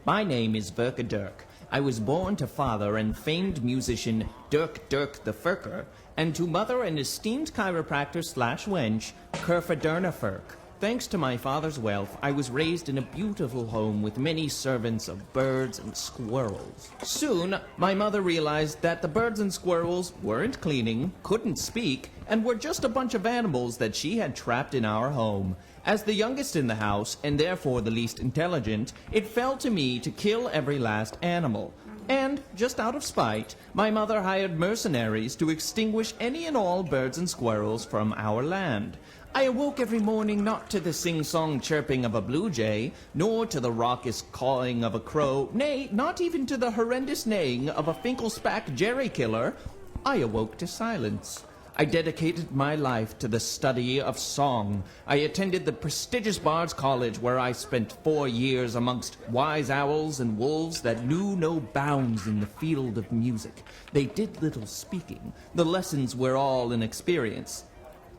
My name is Verka Dirk. I was born to father and famed musician Dirk the Furker, and to mother and esteemed chiropractor slash wench, Kerfa Furk. Thanks to my father's wealth, I was raised in a beautiful home with many servants of birds and squirrels. Soon, my mother realized that the birds and squirrels weren't cleaning, couldn't speak, and were just a bunch of animals that she had trapped in our home. As the youngest in the house, and therefore the least intelligent, it fell to me to kill every last animal. And, just out of spite, my mother hired mercenaries to extinguish any and all birds and squirrels from our land. I awoke every morning not to the sing-song chirping of a blue jay, nor to the raucous cawing of a crow, nay, not even to the horrendous neighing of a Finkelspach jerry killer. I awoke to silence. I dedicated my life to the study of song. I attended the prestigious Bard's College, where I spent 4 years amongst wise owls and wolves that knew no bounds in the field of music. They did little speaking. The lessons were all in experience.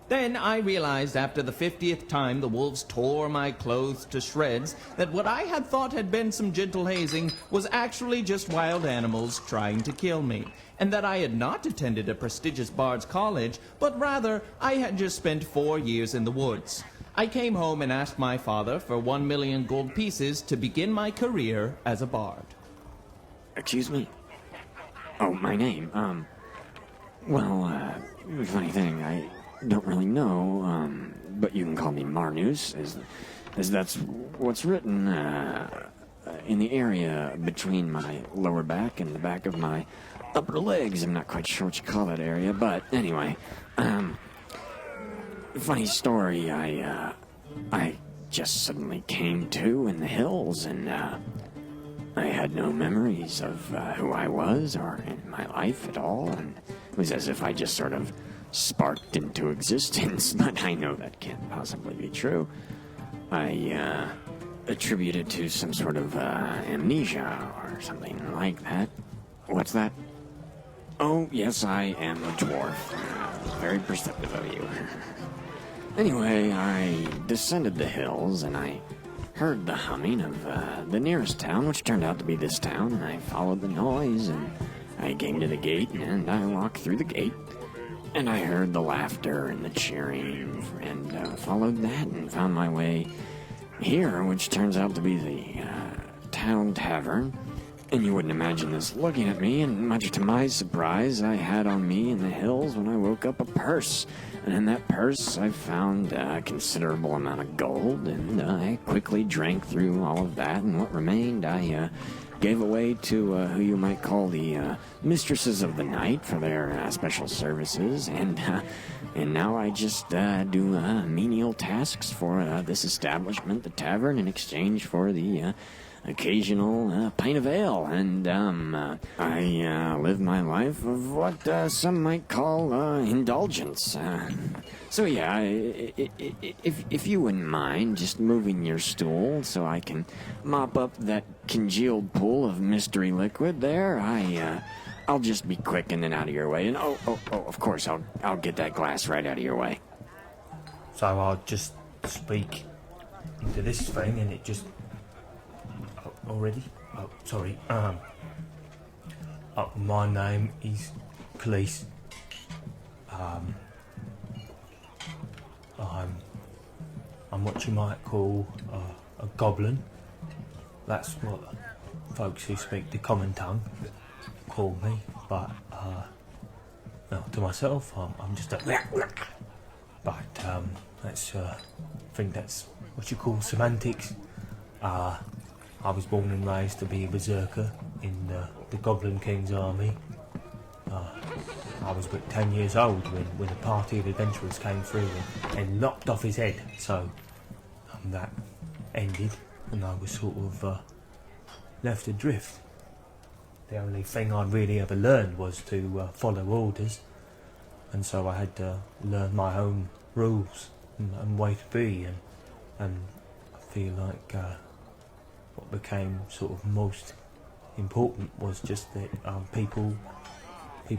Then I realized after the 50th time the wolves tore my clothes to shreds that what I had thought had been some gentle hazing was actually just wild animals trying to kill me, and that I had not attended a prestigious Bard's College, but rather I had just spent 4 years in the woods. I came home and asked my father for 1 million gold pieces to begin my career as a bard. Excuse me? Oh, my name, funny thing, I don't really know, but you can call me Marnus, as that's what's written, in the area between my lower back and the back of my upper legs. I'm not quite sure what you call that area, but anyway, funny story, I just suddenly came to in the hills, and, I had no memories of, who I was, or in my life at all, and it was as if I just sort of sparked into existence, but I know that can't possibly be true. I attribute it to some sort of amnesia or something like that. What's that? Oh, yes, I am a dwarf. Very perceptive of you. Anyway, I descended the hills and I heard the humming of the nearest town, which turned out to be this town, and I followed the noise and I came to the gate and I walked through the gate. And I heard the laughter and the cheering, and followed that and found my way here, which turns out to be the town tavern. And you wouldn't imagine this looking at me, and much to my surprise, I had on me in the hills when I woke up a purse. And in that purse I found a considerable amount of gold, and I quickly drank through all of that, and what remained I gave away to who you might call the mistresses of the night for their special services, and now I just do menial tasks for this establishment, the tavern, in exchange for the occasional pint of ale, and I live my life of what some might call indulgence. So yeah, if you wouldn't mind just moving your stool so I can mop up that congealed pool of mystery liquid there, I'll just be quick and then out of your way. And of course, I'll get that glass right out of your way. So I'll just speak into this thing, and it just already. Oh, sorry. My name is Cleese. I'm what you might call a goblin. That's what folks who speak the common tongue call me. But to myself, I'm just a. But that's I think that's what you call semantics. I was born and raised to be a berserker in the Goblin King's army. I was but 10 years old when a party of adventurers came through and lopped off his head. So that ended, and I was sort of left adrift. The only thing I really ever learned was to follow orders, and so I had to learn my own rules and way to be, and I feel like what became sort of most important was just that people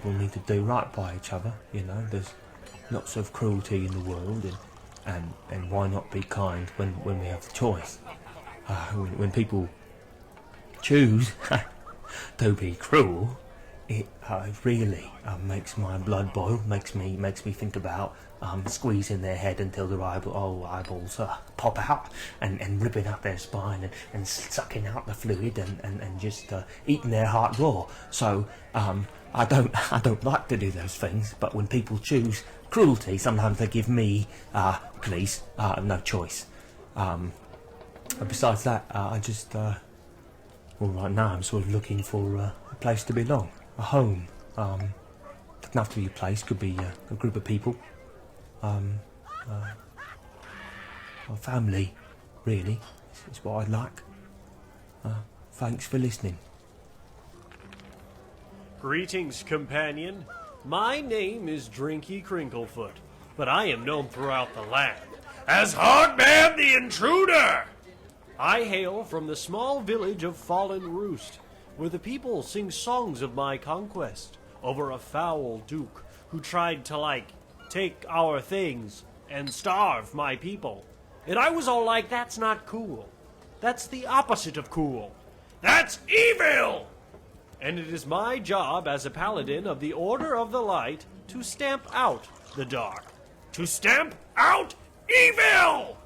need to do right by each other. You know, there's lots of cruelty in the world, and why not be kind when we have the choice? When people choose to be cruel, it really makes my blood boil. Makes me think about squeezing their head until their eyeballs pop out, and ripping out their spine, and sucking out the fluid, and just eating their heart raw. So I don't like to do those things. But when people choose cruelty, sometimes they give me no choice. Besides that, I just well, right now I'm sort of looking for a place to belong, a home. Doesn't have to be a place, could be a group of people, a family, really, is what I'd like. Thanks for listening. Greetings, companion. My name is Drinky Crinklefoot, but I am known throughout the land as Hogman the Intruder. I hail from the small village of Fallen Roost, where the people sing songs of my conquest over a foul duke who tried to, take our things and starve my people. And I was all like, that's not cool. That's the opposite of cool. That's evil! And it is my job as a paladin of the Order of the Light to stamp out the dark. To stamp out evil!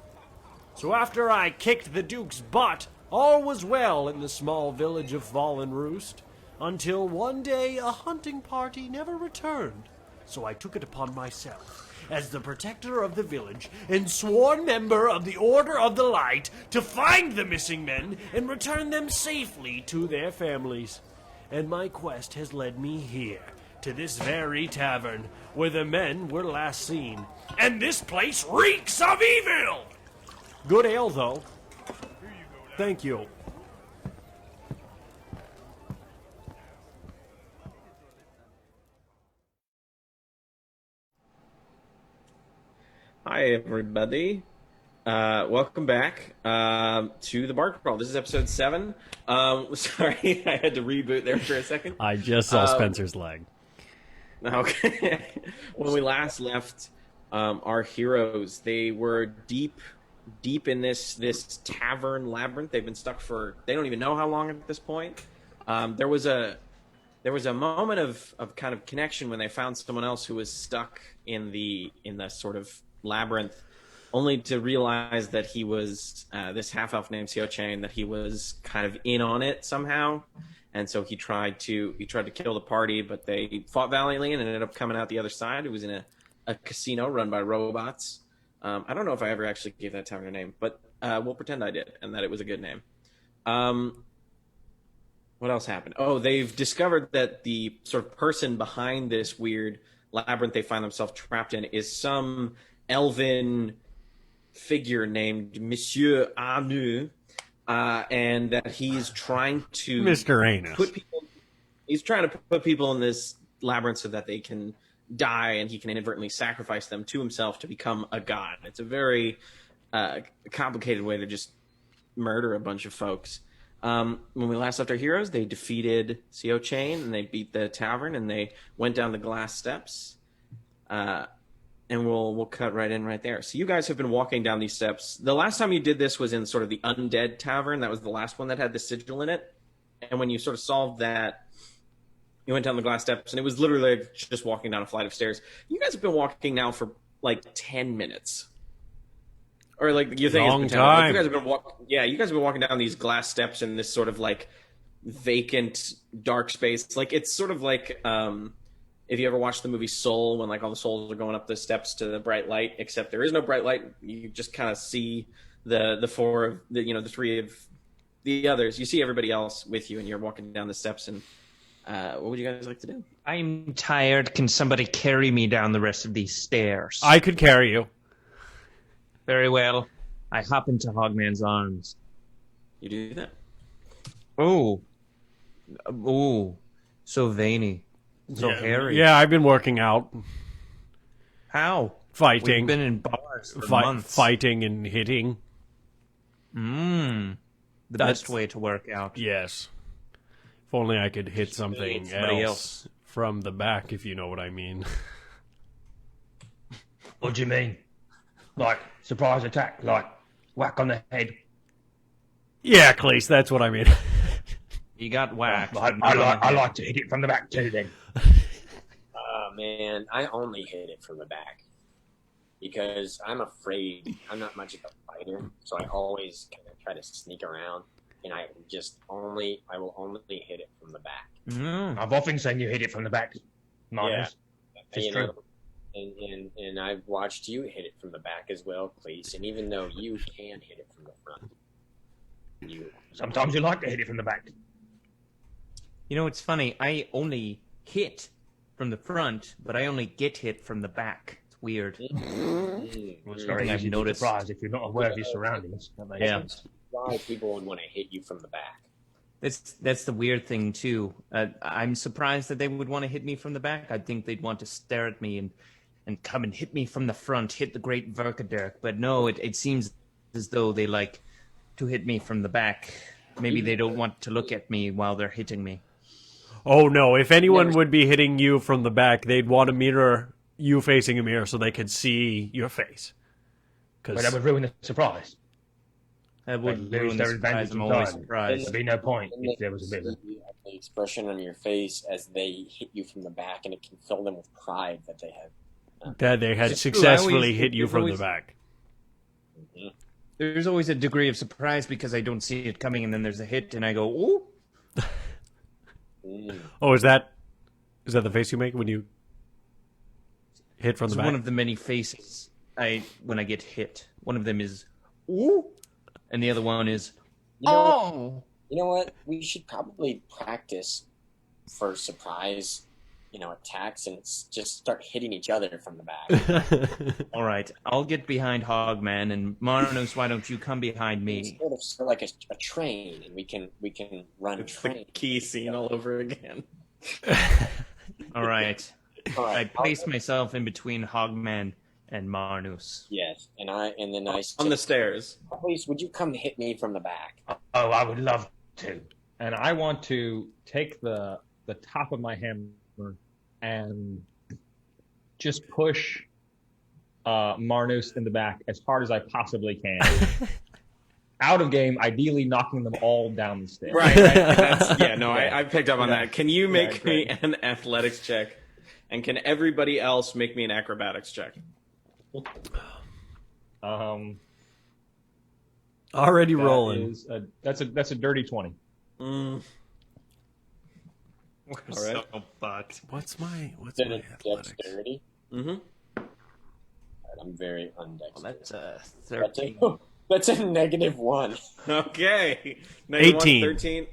So after I kicked the Duke's butt, all was well in the small village of Fallen Roost, until one day a hunting party never returned. So I took it upon myself, as the protector of the village and sworn member of the Order of the Light, to find the missing men and return them safely to their families. And my quest has led me here, to this very tavern, where the men were last seen. And this place reeks of evil! Good ale, though. Thank you. Hi, everybody. Welcome back to the Bard Crawl. This is episode 7. Sorry, I had to reboot there for a second. I just saw Spencer's leg. Okay. When we last left our heroes, they were deep in this tavern labyrinth. They've been stuck for, they don't even know how long at this point. There was a moment of kind of connection when they found someone else who was stuck in the sort of labyrinth, only to realize that he was this half-elf named Seo Chain, that he was kind of in on it somehow. And so he tried to kill the party, but they fought valiantly and ended up coming out the other side. It was in a casino run by robots. I don't know if I ever actually gave that tavern a name, but we'll pretend I did and that it was a good name. What else happened? Oh, they've discovered that the sort of person behind this weird labyrinth they find themselves trapped in is some elven figure named Monsieur Anu, and that he's trying to Mr. Anus. He's trying to put people in this labyrinth so that they can die, and he can inadvertently sacrifice them to himself to become a god. It's a very complicated way to just murder a bunch of folks. When we last left our heroes, they defeated Seo Chain, and they beat the tavern, and they went down the glass steps. And we'll cut right in right there. So you guys have been walking down these steps. The last time you did this was in sort of the Undead Tavern. That was the last one that had the sigil in it. And when you sort of solved that, you went down the glass steps, and it was literally like just walking down a flight of stairs. You guys have been walking now for like 10 minutes. Or like you think long it's been 10 time. minutes. You guys have been walking down these glass steps in this sort of like vacant dark space. Like it's sort of like if you ever watched the movie Soul, when like all the souls are going up the steps to the bright light, except there is no bright light. You just kind of see the four of the three of the others. You see everybody else with you, and you're walking down the steps. And what would you guys like to do? I'm tired. Can somebody carry me down the rest of these stairs? I could carry you. Very well. I hop into Hogman's arms. You do that. Oh, so veiny. So hairy. Yeah, I've been working out. How? Fighting. We've been in bars for months. Fighting and hitting. The best way to work out. Yes. If only I could hit something somebody else from the back, if you know what I mean. What do you mean? Like, surprise attack? Like, whack on the head? Yeah, Cleese, that's what I mean. He got whacked. I like to hit it from the back too. Then Man, I only hit it from the back because I'm afraid. I'm not much of a fighter, so I always kind of try to sneak around, and I will only hit it from the back. I've often seen you hit it from the back, Marcus. Yeah, It's true. And I've watched you hit it from the back as well, Cleese. And even though you can hit it from the front, Sometimes you like to hit it from the back. You know, it's funny. I only hit from the front, but I only get hit from the back. It's weird. Well, it's very I've easy to noticed. surprise if you're not aware of your surroundings. That makes Yeah. sense. why people would want to hit you from the back. That's the weird thing too. I'm surprised that they would want to hit me from the back. I'd think they'd want to stare at me and come and hit me from the front, hit the great Verkadirk. But no, it seems as though they like to hit me from the back. Maybe they don't want to look at me while they're hitting me. Oh no, if anyone would be hitting you from the back, they'd want a mirror, you facing a mirror so they could see your face. But that would ruin the surprise. That would They'd lose ruin the their surprise. advantage I'm entirely. always surprised. There'd be no point if there was a bit of You have the expression on your face as they hit you from the back, and it can fill them with pride that they have. That they had It's true, successfully hit you there's from the always- back. There's always a degree of surprise because I don't see it coming, and then there's a hit, and I go, "Ooh!" Oh, is that the face you make when you hit from It's the back? one of the many faces when I get hit. One of them is "Ooh," and the other one is You know, "Oh." you know what? We should probably practice for surprise, attacks, and just start hitting each other from the back. All right, I'll get behind Hogman, and Marnos, why don't you come behind me? Sort of like a train, and we can run It's the train. key scene all over again. All right, All I right. place myself in between Hogman and Marnos. Yes, and then I On the stairs. please, would you come hit me from the back? Oh, I would love to. And I want to take the top of my hammer and just push Marnos in the back as hard as I possibly can. Out of game, ideally knocking them all down the stairs. Right. I picked up on that. Can you make me an athletics check? And can everybody else make me an acrobatics check? Already That rolling. is that's a dirty 20. All right. So fucked. What's my athletics? Dexterity. Mm-hmm. Right, I'm very undexterous. That's a That's 13. that's a -1. Okay. 18. 13.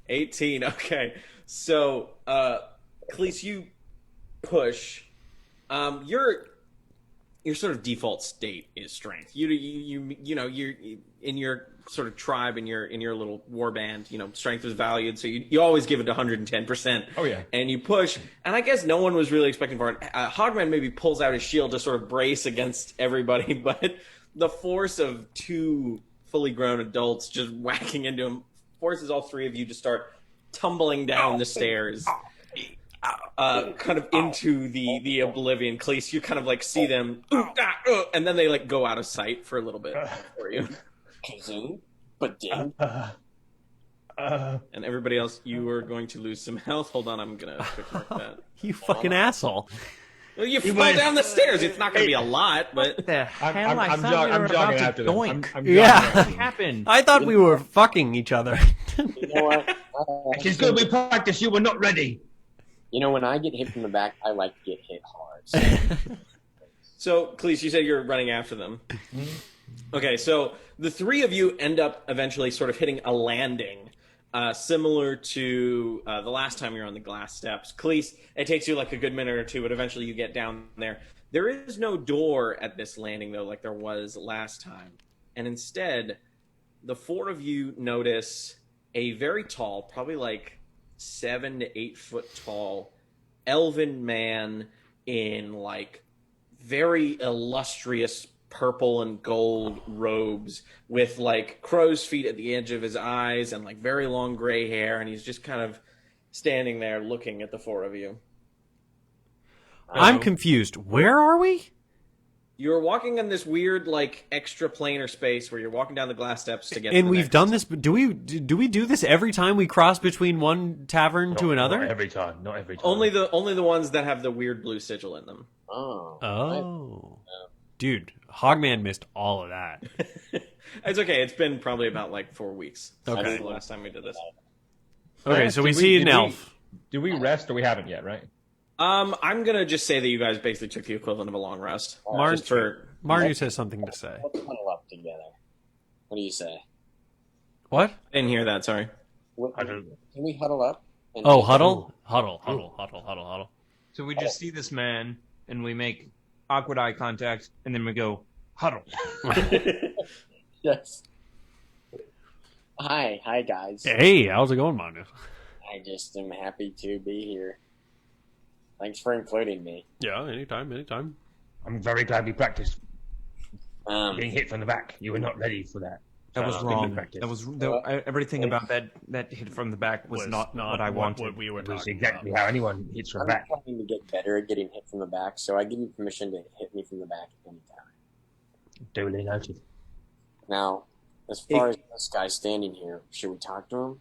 18. Okay. So, Khalees, you push. Your sort of default state is strength. You're in your sort of tribe, in your little war band. Strength is valued, so you always give it 110%. Oh, yeah. And you push, and I guess no one was really expecting for it. Hogman maybe pulls out his shield to sort of brace against everybody, but the force of two fully grown adults just whacking into him forces all three of you to start tumbling down the stairs. Kind of into the oblivion. Khalees, you kind of like see them, and then they like go out of sight for a little bit for you. Kazoom, but ding. And everybody else, you are going to lose some health. Hold on, I'm gonna quick mark that. You fucking asshole. Well, you fall down the stairs. It's not gonna be a lot, but What the hell? I I'm thought we were I'm about jogging to after them. doink. I'm Yeah. What happened? I thought we were fucking each other. You know what? It's good we practice. You were not ready. When I get hit from the back, I like to get hit hard. So, Khalees, you said you're running after them. Okay, so the three of you end up eventually sort of hitting a landing, similar to the last time you were on the glass steps. Khalees, it takes you like a good minute or two, but eventually you get down there. There is no door at this landing, though, like there was last time. And instead, the four of you notice a very tall, probably like 7 to 8 foot tall, elven man in like very illustrious purple and gold robes with like crow's feet at the edge of his eyes and like very long gray hair, and he's just kind of standing there looking at the four of you. I'm confused. Where are we? You're walking in this weird, like, extra planar space where you're walking down the glass steps to get to And the we've next. done this. Do we do this every time we cross between one tavern to another? Not every time. Not every time. Only the ones that have the weird blue sigil in them. Oh. Oh, dude, Hogman missed all of that. It's okay. It's been probably about like 4 weeks Okay. since the last time we did this. Okay, so we Did see an did elf. Did we rest or we haven't yet, right? I'm gonna just say that you guys basically took the equivalent of a long rest. Marn, Just for Marnu has something to say. Let's huddle up together. What do you say? What? I didn't hear that. Sorry. Can we huddle up? And Oh, huddle, huddle, huddle, huddle, huddle, huddle. So we just see this man, and we make awkward eye contact, and then we go, huddle. Yes. Hi guys. Hey, how's it going, Marnu? I just am happy to be here. Thanks for including me. Yeah, anytime. I'm very glad we practiced Um, being hit from the back. You were not ready for that. That was Good wrong. practice. That was everything about that hit from the back was not what I wanted. What we were It was talking exactly about. how anyone hits from I'm the back. trying to get better at getting hit from the back, so I give you permission to hit me from the back anytime. Duly noted. Now, as far as this guy standing here, should we talk to him?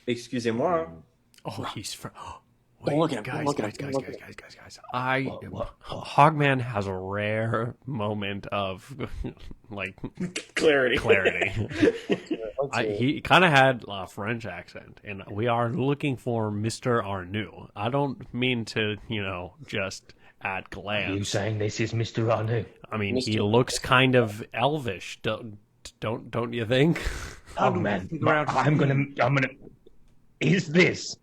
Excusez-moi. Oh, he's from. Don't look at him, Guys, don't look at guys, him, guys, don't guys, look guys, at guys, guys. What? Hogman has a rare moment of like Clarity. He kind of had a French accent, and we are looking for Mr. Arnoux. I don't mean to, just at Are you glance. saying this is Mr. Arnu? I mean, he Mr. looks kind of elvish. Don't you think? Oh man, I'm gonna. Is this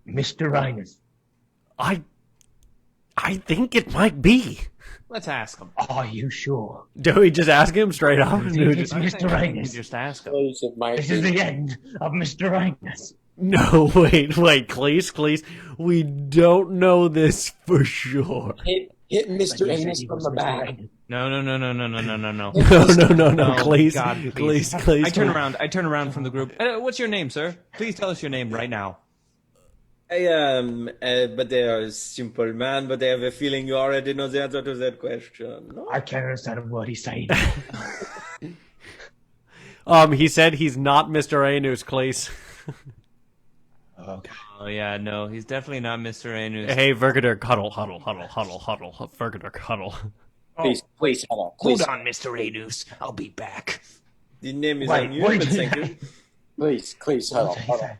Mr. Rhinus? I think it might be. Let's ask him. Are you sure? Do we just ask him straight up? It's Mr. Rhinus. Just ask him. Please, it might This is be. the end of Mr. Rhinus. No, wait, Cleese. We don't know this for sure. Hit Mr. Anus from the back. No. No, Oh, Cleese. God, please. Cleese. I turn around from the group. What's your name, sir? Please tell us your name right now. I am, but they are a simple man, but I have a feeling you already know the answer to that question. No? I can't understand a word he's saying. He said he's not Mr. Anus, Cleese. Okay. Oh yeah, no, he's definitely not Mr. Anus. Hey, Vergader, huddle. Vergader, huddle. Please, hold on. Hold Please, on, Mr. Anus. I'll be back. The name is Wait, on you, what but did thank you you. please, hold on.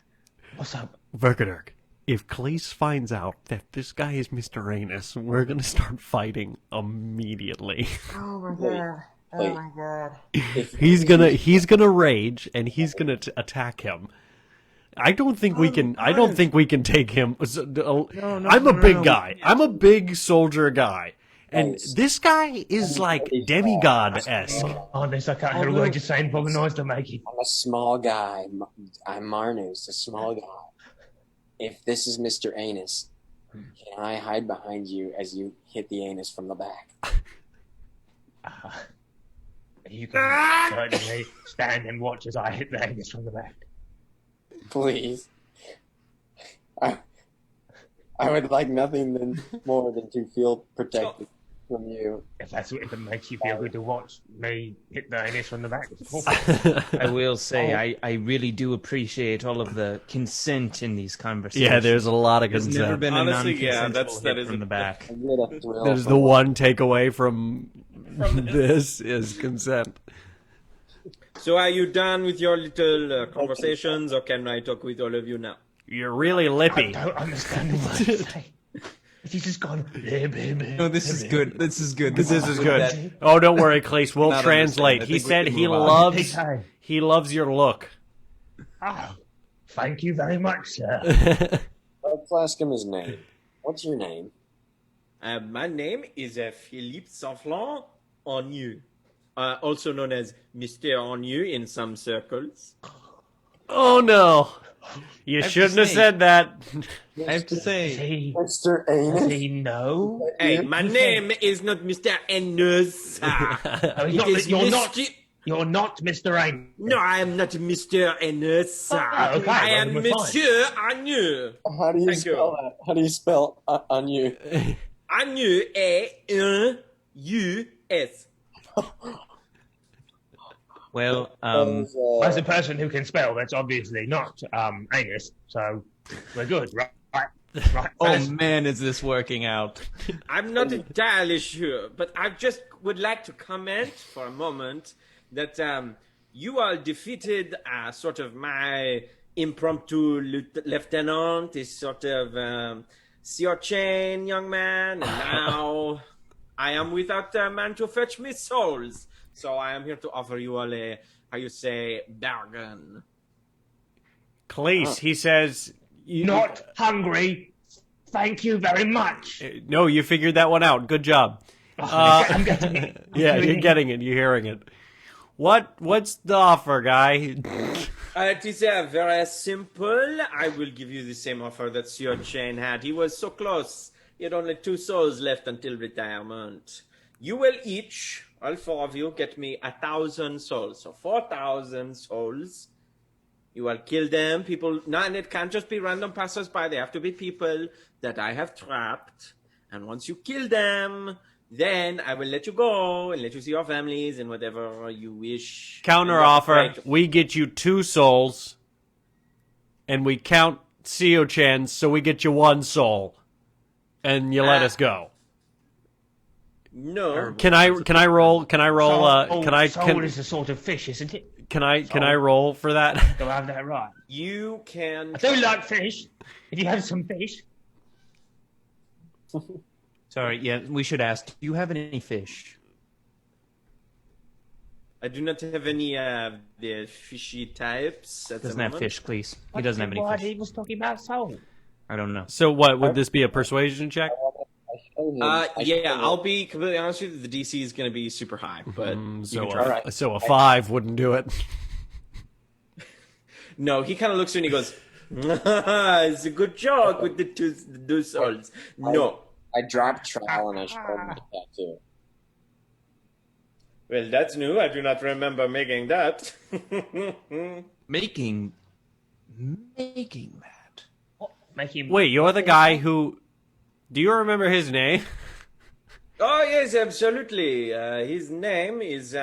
What's up? Vergader, if Cleese finds out that this guy is Mr. Anus, we're gonna start fighting immediately. Oh my god. He's gonna rage and he's gonna attack him. I don't think we can. I don't think we can take him. I'm a big guy. I'm a big soldier guy, and this guy is like demigod-esque. Oh, this I can't hear a word you're saying from the noise they're making. I'm a small guy. I'm Marnus, a small guy. If this is Mr. Anus, can I hide behind you as you hit the anus from the back? You can certainly stand and watch as I hit the anus from the back. Please. I would like nothing more than to feel protected from you. If it makes you feel good to watch me hit the anus from the back. I will say, I really do appreciate all of the consent in these conversations. Yeah, there's a lot of There's consent. never been Honestly, a yeah, non-consensual that hit is from the back. I get a thrill There's from the one takeaway from this is consent. So are you done with your little conversations, or can I talk with all of you now? You're really I lippy. don't understand what you're saying. He's just gone. No, this is good. This is good. This is good. Oh, don't worry, Cleese. We'll Not translate. understand. I He think we said can he move on. loves your look. Oh, thank you very much, sir. Let's ask him his name. What's your name? My name is Philippe Sanflan Agnew, also known as Mr. Agnew in some circles. Oh no! You have to shouldn't have say- said that. I have to say, Mr. Does Anus? he know? Hey, my name is not Mr. Anus. No, It is You're not Mr. Aim. No, I am not Mr. Anus. okay, I well, am then we're fine. Monsieur Agnew. How do you Thank spell you. that? How do you spell on you? Agnew, A-N-U- S. Well, As a person who can spell, that's obviously not Angus, so we're good, right? Right. oh man, is this working out? I'm not entirely sure, but I just would like to comment for a moment that you all defeated sort of my impromptu lieutenant, this sort of sea urchin young man, and now I am without a man to fetch me souls. So I am here to offer you all a, how you say, bargain. Cleese, he says... Not hungry. Thank you very much. No, you figured that one out. Good job. I'm getting it. Yeah, you're getting it. You're hearing it. What's the offer, guy? It is very simple. I will give you the same offer that Sir Chain had. He was so close. He had only 2 souls left until retirement. You will each, all 4 of you, get me 1,000 souls. So 4,000 souls. You will kill them. People, no, and it can't just be random passers-by. They have to be people that I have trapped. And once you kill them, then I will let you go and let you see your families and whatever you wish. Counter offer, we get you 2 souls, and we count Seo-Chan, so we get you 1 soul, and you let us go. No. Can I roll? Soul is a sort of fish, isn't it? Can I roll for that? Do I have that right? You can. I do like fish. If you have some fish. Sorry, yeah, we should ask. Do you have any fish? I do not have any the fishy types at Doesn't the have moment. fish, please. He doesn't have any Why fish. he was talking about soul? I don't know. So what, would this be a persuasion check? Yeah, I'll be completely honest with you. The DC is going to be super high, but you can try. So a 5 wouldn't do it. No, he kind of looks at you and he goes, "It's a good joke with the two souls." No. I dropped trowel and I showed my tattoo. Well, that's new. I do not remember making that. Making that. Wait, you're the guy who... Do you remember his name? Oh, yes, absolutely. His name is...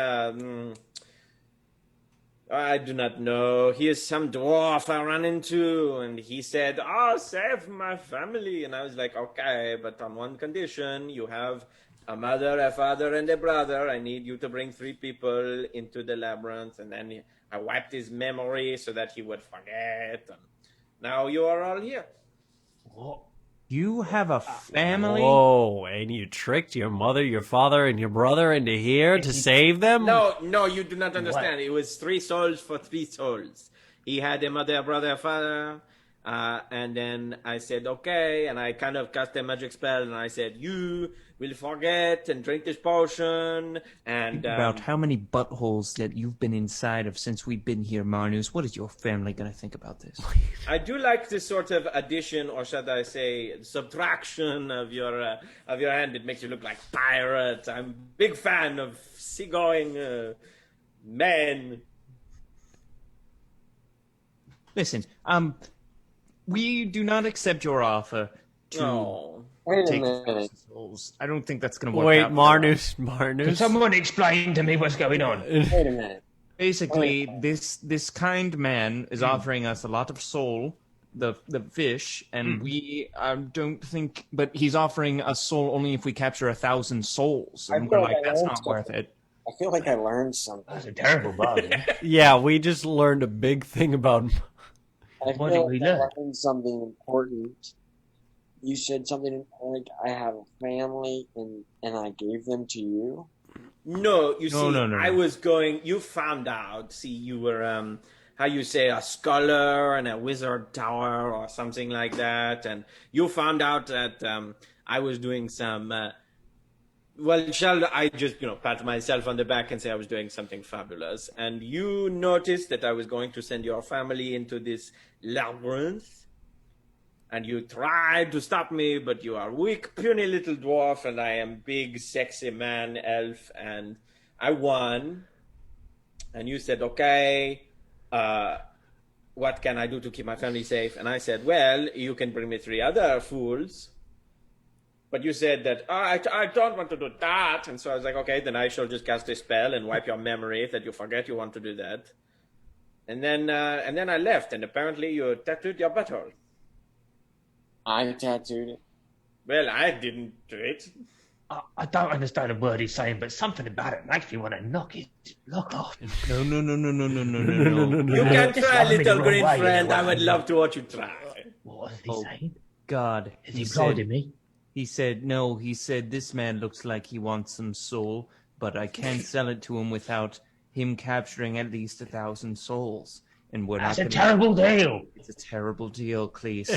I do not know. He is some dwarf I ran into, and he said, "Oh, save my family." And I was like, "Okay, but on one condition. You have a mother, a father, and a brother. I need you to bring 3 people into the labyrinth." And then I wiped his memory so that he would forget. And now you are all here. What? You have a family? Whoa, and you tricked your mother, your father, and your brother into here to save them? No, you do not understand. What? It was 3 souls for 3 souls. He had a mother, a brother, a father, and then I said, okay, and I kind of cast a magic spell, and I said, you will forget and drink this potion, and... About how many buttholes that you've been inside of since we've been here, Marnus. What is your family going to think about this? I do like this sort of addition, or should I say, subtraction of your hand. It makes you look like pirate. I'm a big fan of seagoing men. Listen, we do not accept your offer to take souls. I don't think that's going to work out. Wait, Marnus. Can someone explain to me what's going on? Wait a minute. Basically, this kind man is offering us a lot of soul, the fish, and we don't think. But he's offering us soul only if we capture 1,000 souls, and we're like, that's not worth it. I feel like I learned something. That's a terrible bug. Yeah, we just learned a big thing about... I feel like I learned something important. You said something like, I have a family, and I gave them to you? No, you see, No. I was going... You found out. See, you were, how you say, a scholar in a wizard tower or something like that. And you found out that I was doing some... well, shall I just, pat myself on the back and say I was doing something fabulous? And you noticed that I was going to send your family into this labyrinth. And you tried to stop me, but you are weak, puny little dwarf, and I am big, sexy man, elf, and I won. And you said, okay, what can I do to keep my family safe? And I said, well, you can bring me 3 other fools. But you said that, I don't want to do that. And so I was like, okay, then I shall just cast a spell and wipe your memory that you forget you want to do that. And then I left, and apparently you tattooed your butthole. I tattooed it. Well, I didn't do it. I don't understand a word he's saying, but something about it makes me want to knock his block off. No. You can Just try, rub me the little wrong green way, friend. you know. I would love to watch you try. What is he saying? God. Is he prodding me? He said, no, he said, this man looks like he wants some soul, but I can't sell it to him without him capturing at least 1,000 souls. And we're That's not a terrible deal. It's a terrible deal, Cleese.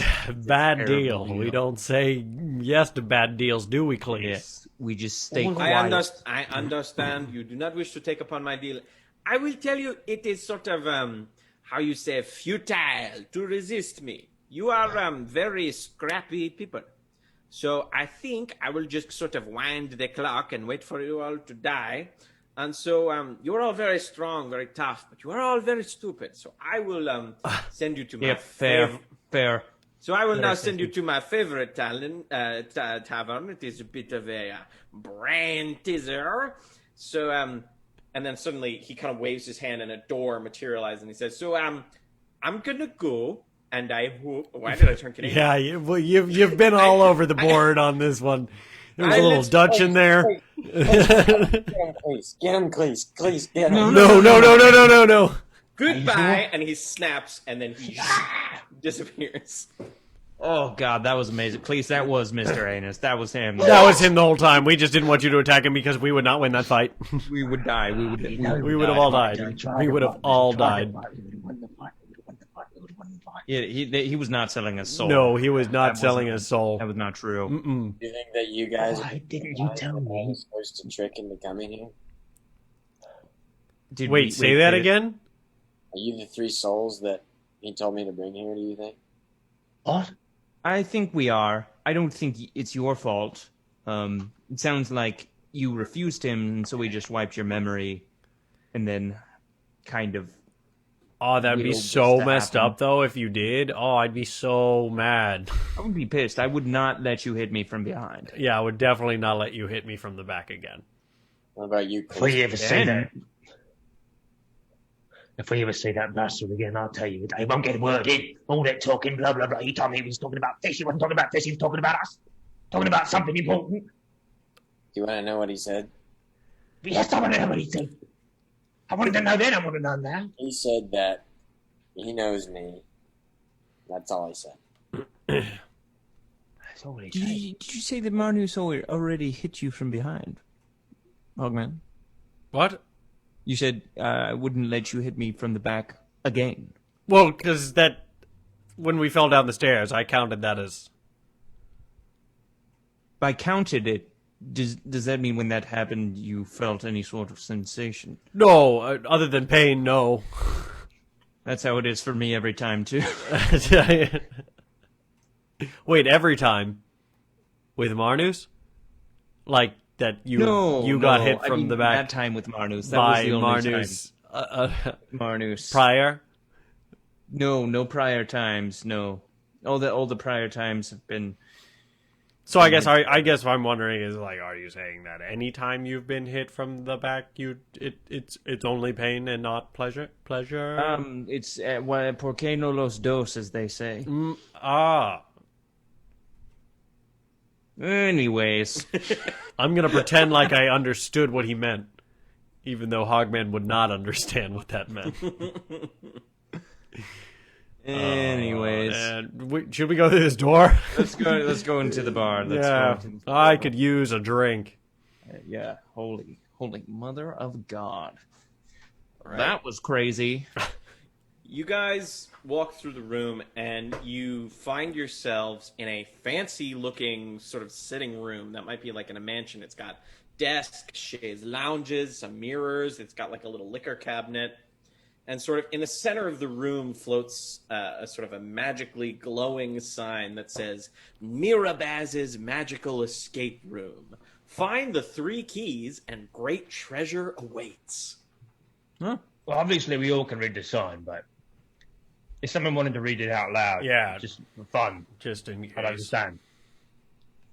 Bad deal. We don't say yes to bad deals, do we, Cleese? Yes, we just stay I quiet. understand. You do not wish to take upon my deal. I will tell you, it is sort of, how you say, futile to resist me. You are very scrappy people. So I think I will just sort of wind the clock and wait for you all to die. And so you're all very strong, very tough, but you are all very stupid. So I will send you to my fair. So I will now send you to my favorite tavern. It is a bit of a brain teaser. So and then suddenly he kind of waves his hand and a door materializes and he says, "So I'm gonna go." And I hope. Why did I turn Canadian? Yeah, you've been all over the board on this one. There was a little Dutch in there. Get him, please. Please, get him. No. Goodbye. And he snaps and then he disappears. Oh, God, that was amazing. Cleese, that was Mr. Anus. That was him. That was him the whole time. We just didn't want you to attack him because we would not win that fight. We would die. We would have all died. We would have all died. Yeah, he was not selling his soul. No, he was not selling his soul. That was not true. Mm-mm. Do you think that you guys Why didn't you tell me? I was supposed to trick into coming here? Wait, say that again? Are you the 3 souls that he told me to bring here, do you think? What? I think we are. I don't think it's your fault. It sounds like you refused him, and so he just wiped your memory, and then kind of. Oh, that'd be so messed up, though, if you did. Oh, I'd be so mad. I would be pissed. I would not let you hit me from behind. Yeah, I would definitely not let you hit me from the back again. What about you, If we ever see Yeah. that bastard again, I'll tell you, he won't get a word in. All that talking, blah, blah, blah. He told me he was talking about fish. He wasn't talking about fish. He was talking about us. Talking about something important. Do you want to know what he said? Yes, I want to know what he said. I wanted to know then. I want to know now. He said that he knows me. That's all he said. That's all he said. Did you say that Marnus already hit you from behind? Hogman? What? You said I wouldn't let you hit me from the back again. Well, because when we fell down the stairs, I counted that as... I counted it. Does that mean when that happened you felt any sort of sensation? No, other than pain, no. That's how it is for me every time, too. Wait, every time? With Marnus? Like, that you got hit from the back? That time with Marnus. That by was the only Marnus. time. Marnus. Prior? No prior times, no. All the prior times have been... So I guess what I'm wondering is, like, are you saying that any time you've been hit from the back, it's only pain and not pleasure? It's ¿por qué no los dos, as they say. Anyways, I'm gonna pretend like I understood what he meant, even though Hogman would not understand what that meant. Anyways, should we go through this door? Let's go into the bar. I could use a drink. Yeah, holy mother of God. Right. That was crazy. You guys walk through the room and you find yourselves in a fancy-looking sort of sitting room that might be like in a mansion. It's got desks, chaise lounges, some mirrors. It's got like a little liquor cabinet. And sort of in the center of the room floats a sort of a magically glowing sign that says, Mirabaz's Magical Escape Room. Find the 3 keys and great treasure awaits. Huh? Well, obviously we all can read the sign, but if someone wanted to read it out loud, yeah, just for fun, just in case. I'd understand.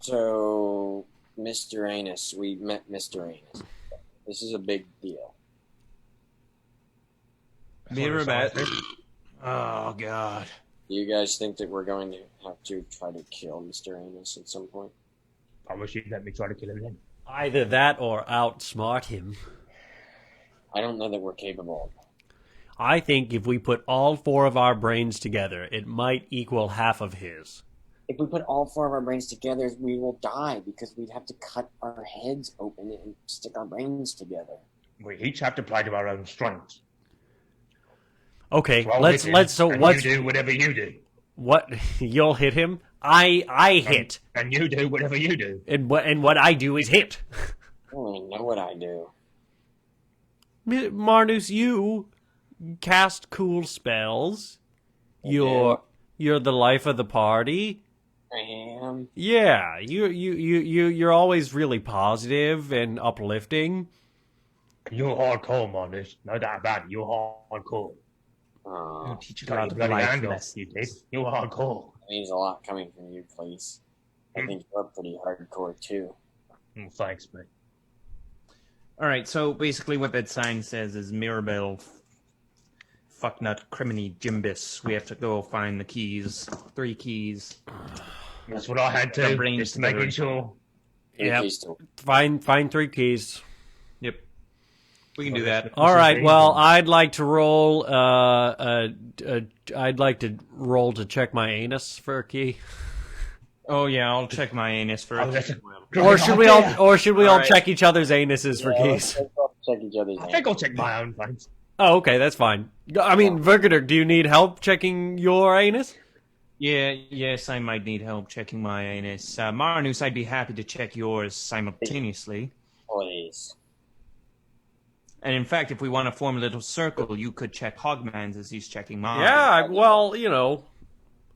So, Mr. Anus, we met Mr. Anus. This is a big deal. Mirabelle. Oh God. Do you guys think that we're going to have to try to kill Mr. Anus at some point? I wish you'd let me try to kill him then. Either that or outsmart him. I don't know that we're capable of that. I think if we put all 4 of our brains together, it might equal half of his. If we put all 4 of our brains together, we will die because we'd have to cut our heads open and stick our brains together. We each have to play to our own strengths. Okay, So I'll let's hit him, so and what's you do whatever you do. what you'll hit him? I hit. And you do whatever you do. And what I do is hit. I don't even know what I do. Marnus, you cast cool spells. You're the life of the party. I am. Yeah, you're always really positive and uplifting. You're hardcore, Marnus. No doubt about it. You're hardcore. Oh, Teach you a Got lot your of bloody life hand off, lessons. you did. You're hardcore. that means a lot coming from you, please. I think you're pretty hardcore, too. Thanks, mate. All right. So basically, what that sign says is Mirabelle, fucknut, criminy, Jimbus. We have to go find the keys. 3 keys. That's what I had Our to. brains Just making together. sure. Yep. Please don't. Find 3 keys. Yep. We can do that. All right. Well, I'd like to roll. I'd like to roll to check my anus for a key. Oh yeah, I'll check my anus Oh, first. that's a Or should we all? Or should we all right. check each other's anuses for Yeah, keys? let's all check each other's I think I'll check my own, thanks. Oh, okay, that's fine. I mean, Vergader, do you need help checking your anus? Yeah, yes, I might need help checking my anus. Marnus, I'd be happy to check yours simultaneously. Please. And in fact, if we want to form a little circle, you could check Hogman's as he's checking mine. Yeah. Well, you know,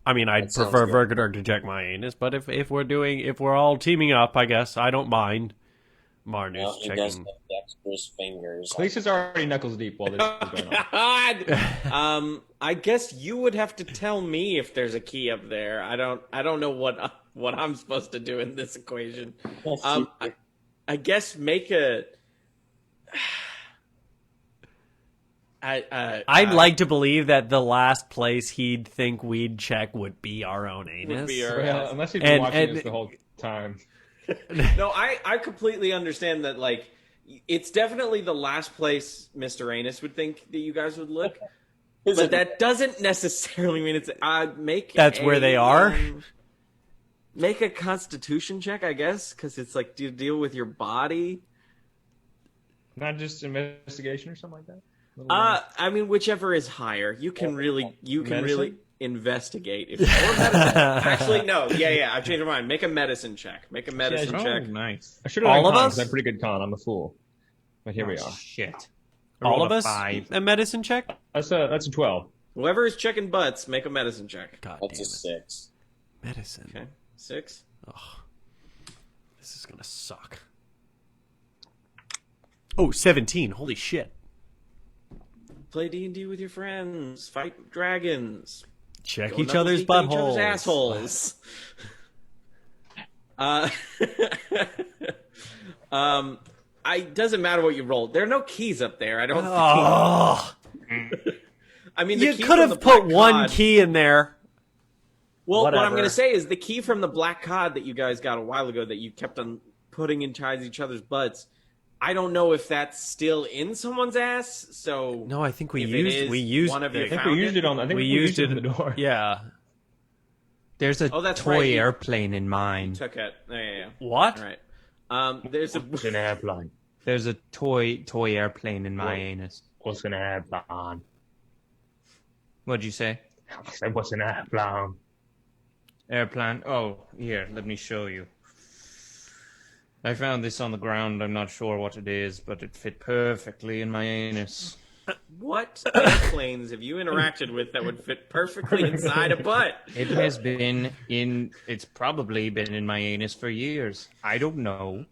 I mean, I'd That sounds prefer good. Vergader to check my anus, but if we're all teaming up, I guess I don't mind. Marnus Well, he does checking. have dexterous fingers. Cleese is already knuckles deep while this is going on. God! I guess you would have to tell me if there's a key up there. I don't know what I'm supposed to do in this equation. I guess make a. I'd like to believe that the last place he'd think we'd check would be our own anus. Would be our- Well, unless you've been And- watching and- this the whole time. No, I completely understand that. Like, it's definitely the last place Mr. Anus would think that you guys would look, but that doesn't necessarily mean it's. Make That's where they are? Make a Constitution check, I guess, because it's like, do you deal with your body? Not just investigation or something like that? I mean, whichever is higher, you can really Medicine? investigate. If or medicine. Actually, no, yeah, I've changed my mind. Make a medicine check. Make a medicine Oh, check. nice. I should have All done of con, us? 'cause I'm pretty good con. I'm a fool. But here we are. Shit. All Rolled of a us? 5. A medicine check? That's a 12. Whoever is checking butts, make a medicine check. God That's damn a it. 6. Medicine. Okay, 6. This is gonna suck. Oh, 17. Holy shit. Play D&D with your friends. Fight dragons. Check Go each knuckle other's deep in each other's buttholes. assholes. It doesn't matter what you rolled. There are no keys up there. I don't. Oh, I mean, the you key could from have the put black one cod- key in there. Well, what I'm Whatever. going to say is the key from the black cod that you guys got a while ago that you kept on putting inside each other's butts. I don't know if that's still in someone's ass. So No, I think we if it used is, we used one of you I think found we used it on. I think we we used it on the door. Yeah. There's a Oh, that's toy right. airplane in mine. Took it. Yeah. What? All right. There's a. What's an airplane? There's a toy airplane in my anus. What's an airplane? What'd you say? I said, what's an airplane? Airplane? Oh, here, let me show you. I found this on the ground. I'm not sure what it is, but it fit perfectly in my anus. What airplanes have you interacted with that would fit perfectly inside a butt? It has been in. It's probably been in my anus for years. I don't know.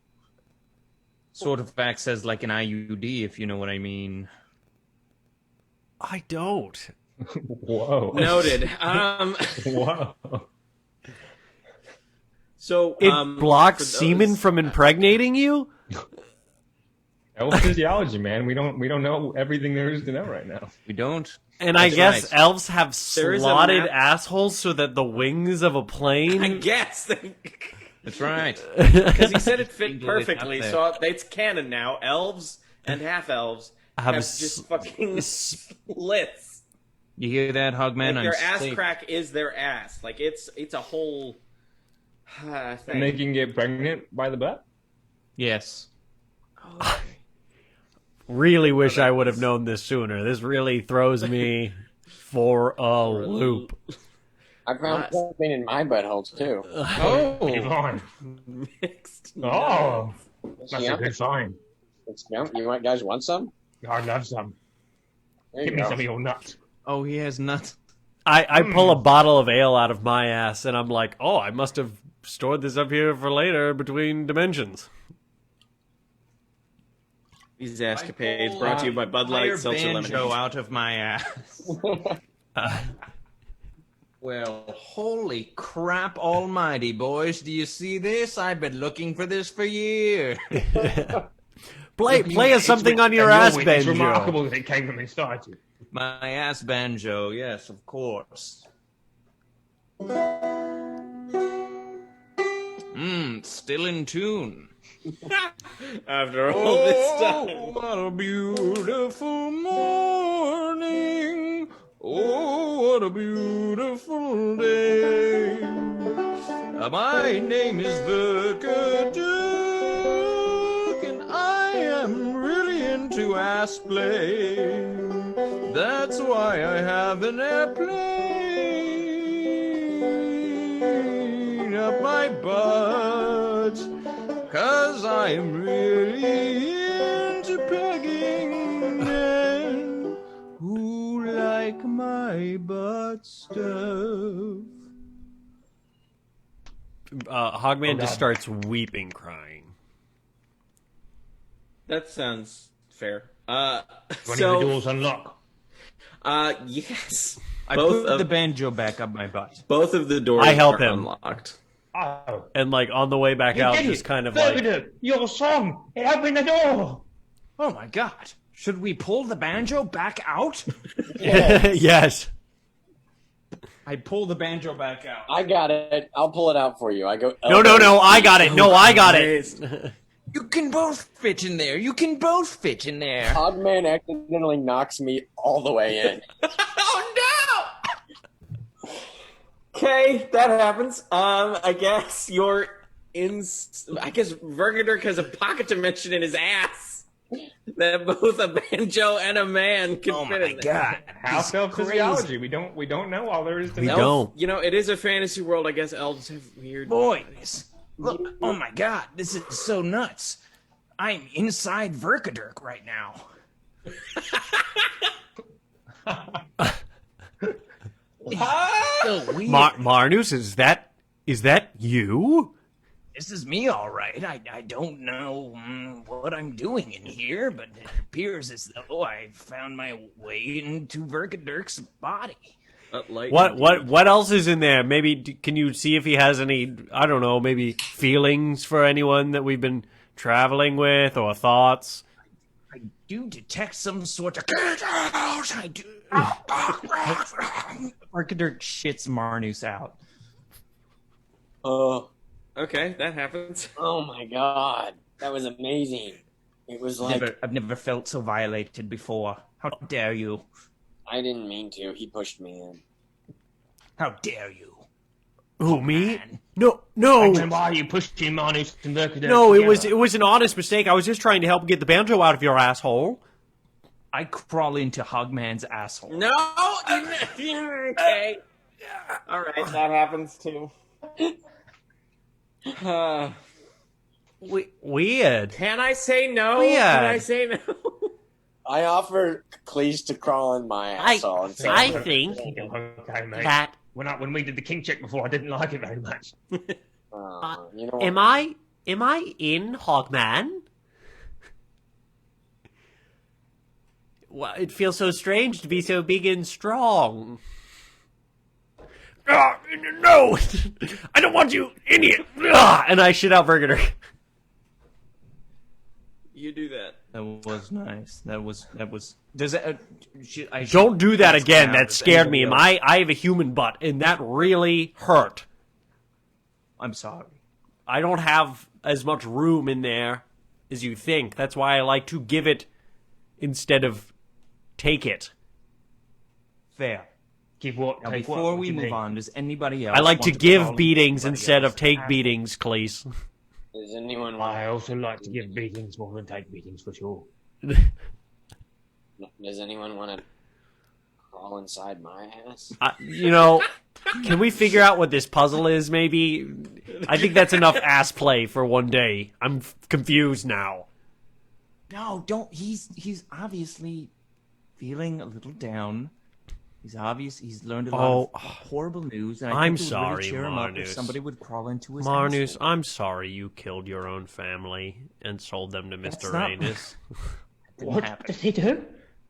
Sort of acts as like an IUD, if you know what I mean. I don't. Whoa. Noted. Whoa. So It for blocks those- semen from impregnating you? Elf physiology, man. We don't know everything there is to know right now. We don't. And I That's guess right. elves have There is a slotted map- assholes so that the wings of a plane... I guess That's right. because he said it fit English perfectly. up there. So it's canon now. Elves and half elves have just fucking slits. You hear that, Hogman? Like their I'm ass safe. crack is their ass. Like it's a whole thing. And they can get pregnant by the butt? Yes. Really wish I would have known this sooner. This really throws me for a loop. I found something in my butthole too. Oh, fine. Mixed. Oh, that's Yeah. a good sign. It's yum. Guys want some? I'd love some. There Give you me go. some of your nuts. Oh, he has nuts. I pull a bottle of ale out of my ass, and I'm like, oh, I must have stored this up here for later between dimensions. These escapades brought to you by Bud Light Seltzer banjo Lemonade. out of my ass. Well, holy crap almighty, boys. Do you see this? I've been looking for this for years. Play us something on your ass, It's banjo. remarkable that it came from inside you. My ass banjo, yes, of course. Still in tune. After all this time. What a beautiful morning. Oh, what a beautiful day. My name is Verkaduke, and I am really into ass play. That's why I have an airplane up my butt. 'Cause I am really into pegging men who like my butt stuff. Hogman just starts weeping, crying. That sounds fair. Running the So doors unlock. yes, I both put of the banjo back up my butt. both of the doors I help are him. unlocked. Oh, And, like, on the way back you out, did just it. kind of like... Verkaduke, your song. It opened the door. Oh my god. Should we pull the banjo back out? Yes. I pull the banjo back out. I got it. I'll pull it out for you. I go. No, I got it. No, I got it. You can both fit in there. You can both fit in there. Hogman accidentally knocks me all the way in. Oh no! Okay, that happens. I guess you're in. I guess Vergadirk has a pocket dimension in his ass that both a banjo and a man can Oh fit my in there. god. House elf physiology. We don't know all there is to We know. don't. You know, it is a fantasy world. I guess elves have weird. Boys, look, oh my god, this is so nuts. I'm inside Verkadirk right now. So weird. Marnus, is that you? This is me, all right. I don't know what I'm doing in here, but it appears as though I found my way into Verkadirk's body. What else is in there? Maybe can you see if he has any, I don't know, maybe feelings for anyone that we've been traveling with, or thoughts? I do detect some sort of... Get out! I do... Verkadirk shits Marnus out. Okay, that happens. Oh my god, that was amazing. It was like I've never felt so violated before. How dare you? I didn't mean to. He pushed me in. How dare you? Who, me? Man. No. Then why are you pushing Marnus and Verkadirk No, together? it was an honest mistake. I was just trying to help get the banjo out of your asshole. I crawl into Hogman's asshole. No. Okay. All right, that happens too. Weird. Can I say no? Weird. Can I say no? I offered Cleese to crawl in my asshole and say, I think Okay, mate. that When we did the king check before, I didn't like it very much. you know am I in Hogman? Well, it feels so strange to be so big and strong. No! I don't want you, idiot! And I shit out Burger. You do that. That was nice. That was. Does that? Don't do that again. now. That Does scared me. anybody else- I have a human butt, and that really hurt. I'm sorry. I don't have as much room in there as you think. That's why I like to give it instead of take it. Fair. Give what? Now, Take before what? we What do you move mean? on, does anybody else? I like to want give call beatings anybody instead else? of take beatings, please. Does anyone want? I also like to give beatings more than take beatings for sure. Does anyone want to crawl inside my ass? Can we figure out what this puzzle is, maybe? I think that's enough ass play for one day. I'm confused now. No, don't. He's obviously feeling a little down. He's learned a lot of horrible news, and I I'm think it would really sorry, cheer him up Marnus. if somebody would crawl into his Marnus, asshole. I'm sorry you killed your own family and sold them to That's Mr. not- Rainis. Didn't What happen. did he do?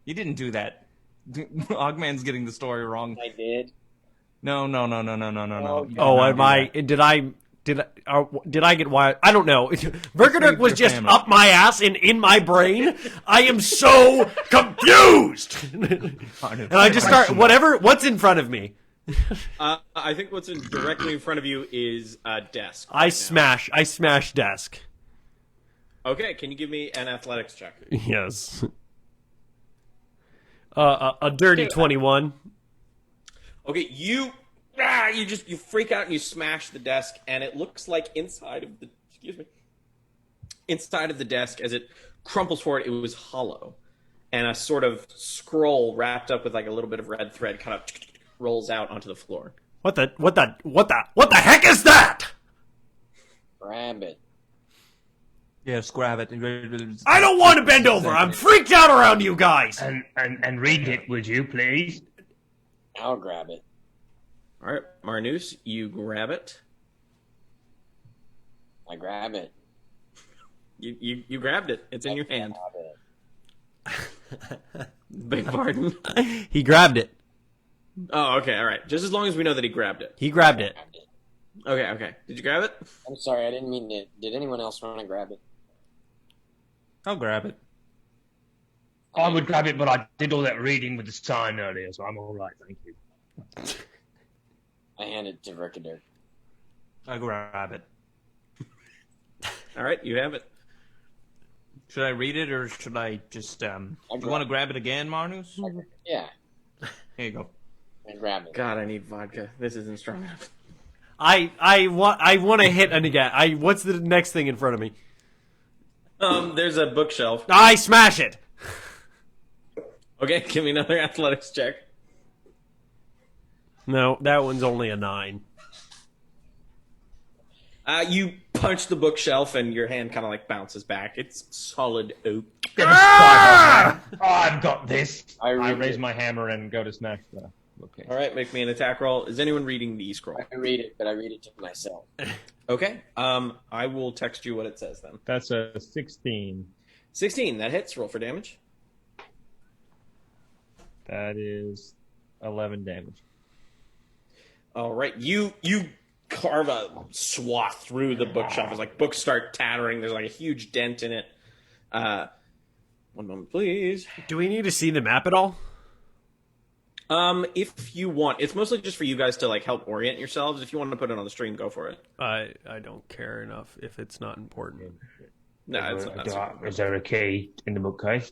You didn't do that. Ogman's getting the story wrong. I did. No. Oh, You did Oh, not am do I? that. Did I get wired? I don't know. Vergadurk was your just family. up my ass and in my brain. I am so confused. And I just start what's in front of me. I think what's directly in front of you is a desk. I smash desk. Okay, can you give me an athletics check? Yes. A dirty 21. Okay, you freak out and you smash the desk, and it looks like inside of the desk, as it crumples forward, it was hollow, and a sort of scroll wrapped up with like a little bit of red thread kind of rolls out onto the floor. What the heck is that? Grab it. Yes, grab it. I don't want to bend over. I'm freaked out around you guys. And read it, would you, please? I'll grab it. All right, Marnus, you grab it. I grab it. You grabbed it. It's in your hand. Grab it. Beg pardon. He grabbed it. Oh, okay, all right. Just as long as we know that he grabbed it. He grabbed it. Grabbed it. Okay. Did you grab it? I'm sorry, I didn't mean to. Did anyone else want to grab it? I'll grab it. I would grab it, but I did all that reading with the sign earlier, so I'm all right, thank you. I hand it to Verkadur. I'll grab it. All right, you have it. Should I read it or should I just you want to grab it again, Marnus? Yeah, Here you go. I grab it. God, I need vodka. This isn't strong enough. I want to hit an again. What's the next thing in front of me? There's a bookshelf. I smash it. Okay, give me another athletics check. No, that one's only a 9. You punch the bookshelf and your hand kind of like bounces back. It's solid oak. I've got this. I read raise it. my hammer and go to smash the bookcase. All right, make me an attack roll. Is anyone reading the scroll? I read it, but I read it to myself. Okay. I will text you what it says then. That's a 16. 16. That hits. Roll for damage. That is 11 damage. All right. You carve a swath through the bookshelf. It's like books start tattering. There's like a huge dent in it. One moment, please. Do we need to see the map at all? If you want, it's mostly just for you guys to like help orient yourselves. If you want to put it on the stream, go for it. I don't care enough if it's not important. No, it's not. Is there a key in the bookcase?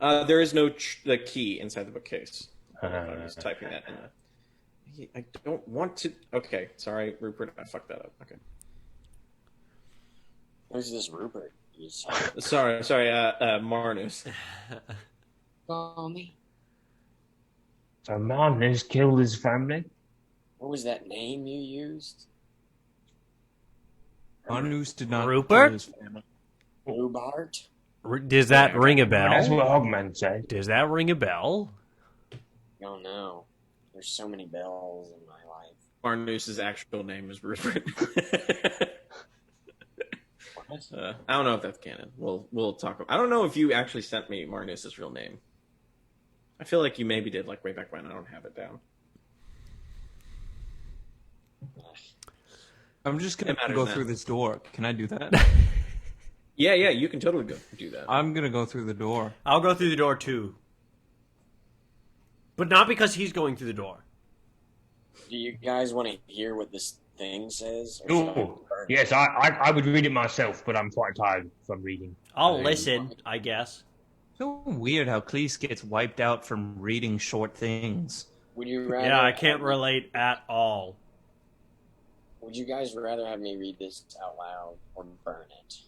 There is no the key inside the bookcase. Uh, I'm just typing that in. I don't want to. Okay, sorry, Rupert. I fucked that up. Okay. Who's this Rupert? He's Sorry, Marnus. call me. So Marnus killed his family? What was that name you used? Marnus did not Rupert? kill his family. Rubart? Does that ring a bell? That's what Hogman said. Does that ring a bell? Oh no. There's so many bells in my life. Marnus's actual name is Rupert. What? I don't know if that's canon. We'll talk. I don't know if you actually sent me Marnus's real name. I feel like you maybe did, like way back when. I don't have it down. I'm just gonna go through this door. Can I do that? Yeah, you can totally go do that. I'm gonna go through the door. I'll go through the door too. But not because he's going through the door. Do you guys want to hear what this thing says? Or should I Oh, burn it? yes, I would read it myself, but I'm quite tired from reading. I'll listen, I guess. So weird how Cleese gets wiped out from reading short things. Would you rather? Yeah, I can't relate at all. Would you guys rather have me read this out loud or burn it?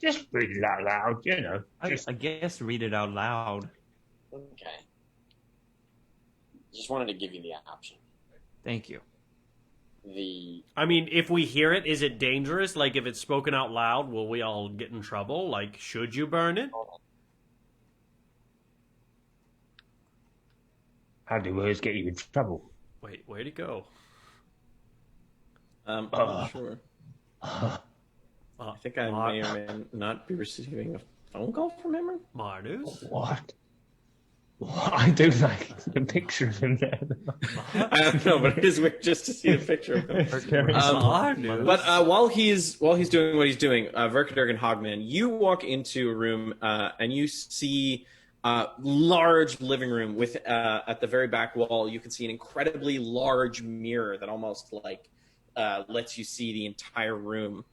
Just read it out loud, you know. I guess read it out loud. Okay. Just wanted to give you the option. Thank you. I mean, if we hear it, is it dangerous? Like, if it's spoken out loud, will we all get in trouble? Like, should you burn it? How do words get you in trouble? Wait, where'd it go? I'm not sure. I think I may or may not be receiving a phone call from him. Marnus? What? I do like the picture of him there. I don't know, but it is weird just to see the picture of him. But while he's doing what he's doing, Verkaderg and Hogman, you walk into a room and you see a large living room with at the very back wall. You can see an incredibly large mirror that almost like lets you see the entire room.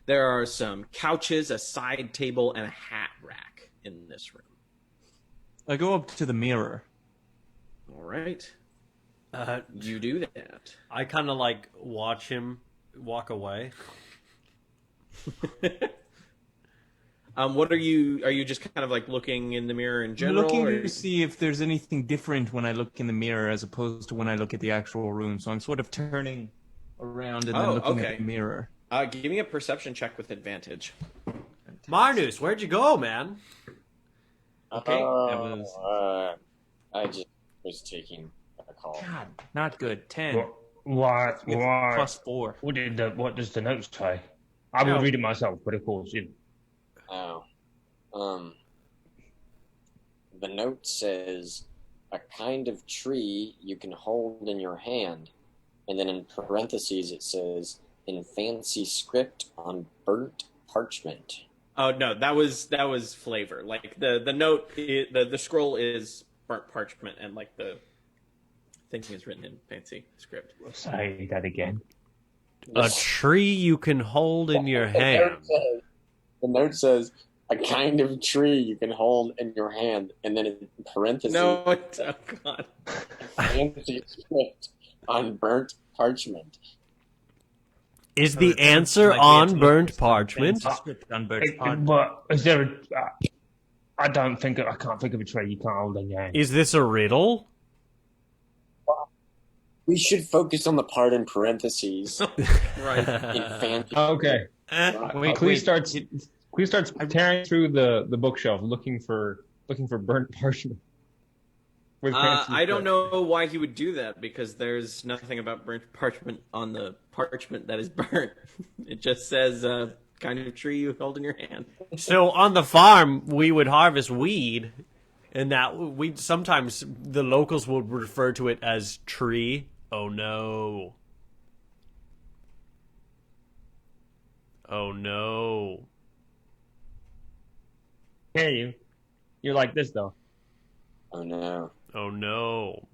There are some couches, a side table, and a hat rack in this room. I go up to the mirror. All right. You do that. I kind of like watch him walk away. What are you just kind of like looking in the mirror in general? Looking to see if there's anything different when I look in the mirror as opposed to when I look at the actual room. So I'm sort of turning around and then looking at the mirror. Give me a perception check with advantage. Marnus, where'd you go, man? Okay. I just was taking a call. God, not good. 10. Why? Plus 4. What does the note say? I will read it myself, but of course, you know. The note says a kind of tree you can hold in your hand, and then in parentheses it says in fancy script on burnt parchment. Oh no, that was flavor. Like the note, the scroll is burnt parchment, and like the thing is written in fancy script. Say that again. A tree you can hold in your hand. The note says a kind of tree you can hold in your hand, and then in parentheses, no, oh God. fancy script on burnt parchment. Is the answer on burnt parchment? But is there I can't think of a tree you can't hold in your hand. Is this a riddle? We should focus on the part in parentheses. Right. In fancy. Okay. Cleve starts tearing through the bookshelf looking for burnt parchment. I don't know why he would do that, because there's nothing about burnt parchment on the parchment that is burnt. It just says kind of tree you hold in your hand. So on the farm, we would harvest weed, and that we sometimes the locals would refer to it as tree. Oh no. Oh no. Hear you. You're like this though. Oh no. Oh no.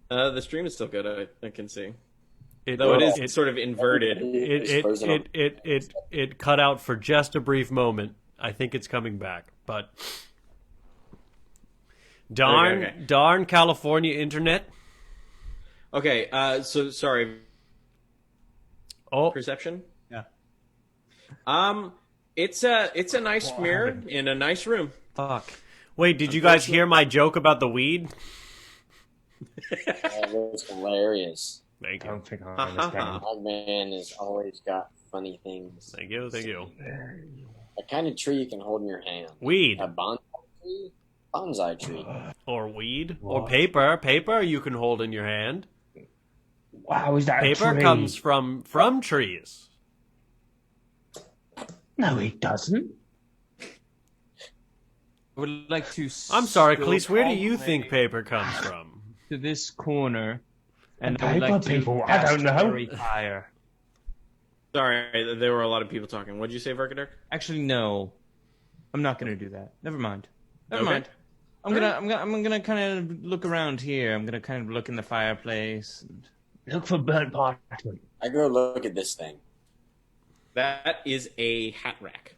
The stream is still good. I can see. Though it is sort of inverted. It cut out for just a brief moment. I think it's coming back, but darn California internet. Okay, so sorry. Oh, perception. Yeah. It's a nice mirror in a nice room. Fuck. Wait, did you guys hear my joke about the weed? That was hilarious. Thank I you. don't think I understand. My man has always got funny things. Thank you. Thank you. A kind of tree you can hold in your hand. Weed. A bonsai tree? Bonsai tree. Or weed. Or paper. Paper you can hold in your hand. Wow, is that a Paper tree? comes from trees. No, it doesn't. would like to. I'm sorry, go Khalees, where do all you the think way paper comes from? to this corner? And The I would paper like to people, I don't know. carry fire. Sorry, there were a lot of people talking. What did you say, Verkadirk? Actually, no. I'm not gonna do that. Never mind. Never Okay. mind. I'm gonna kind of look around here. I'm gonna kind of look in the fireplace. Look for burnt parchment. I go look at this thing. That is a hat rack.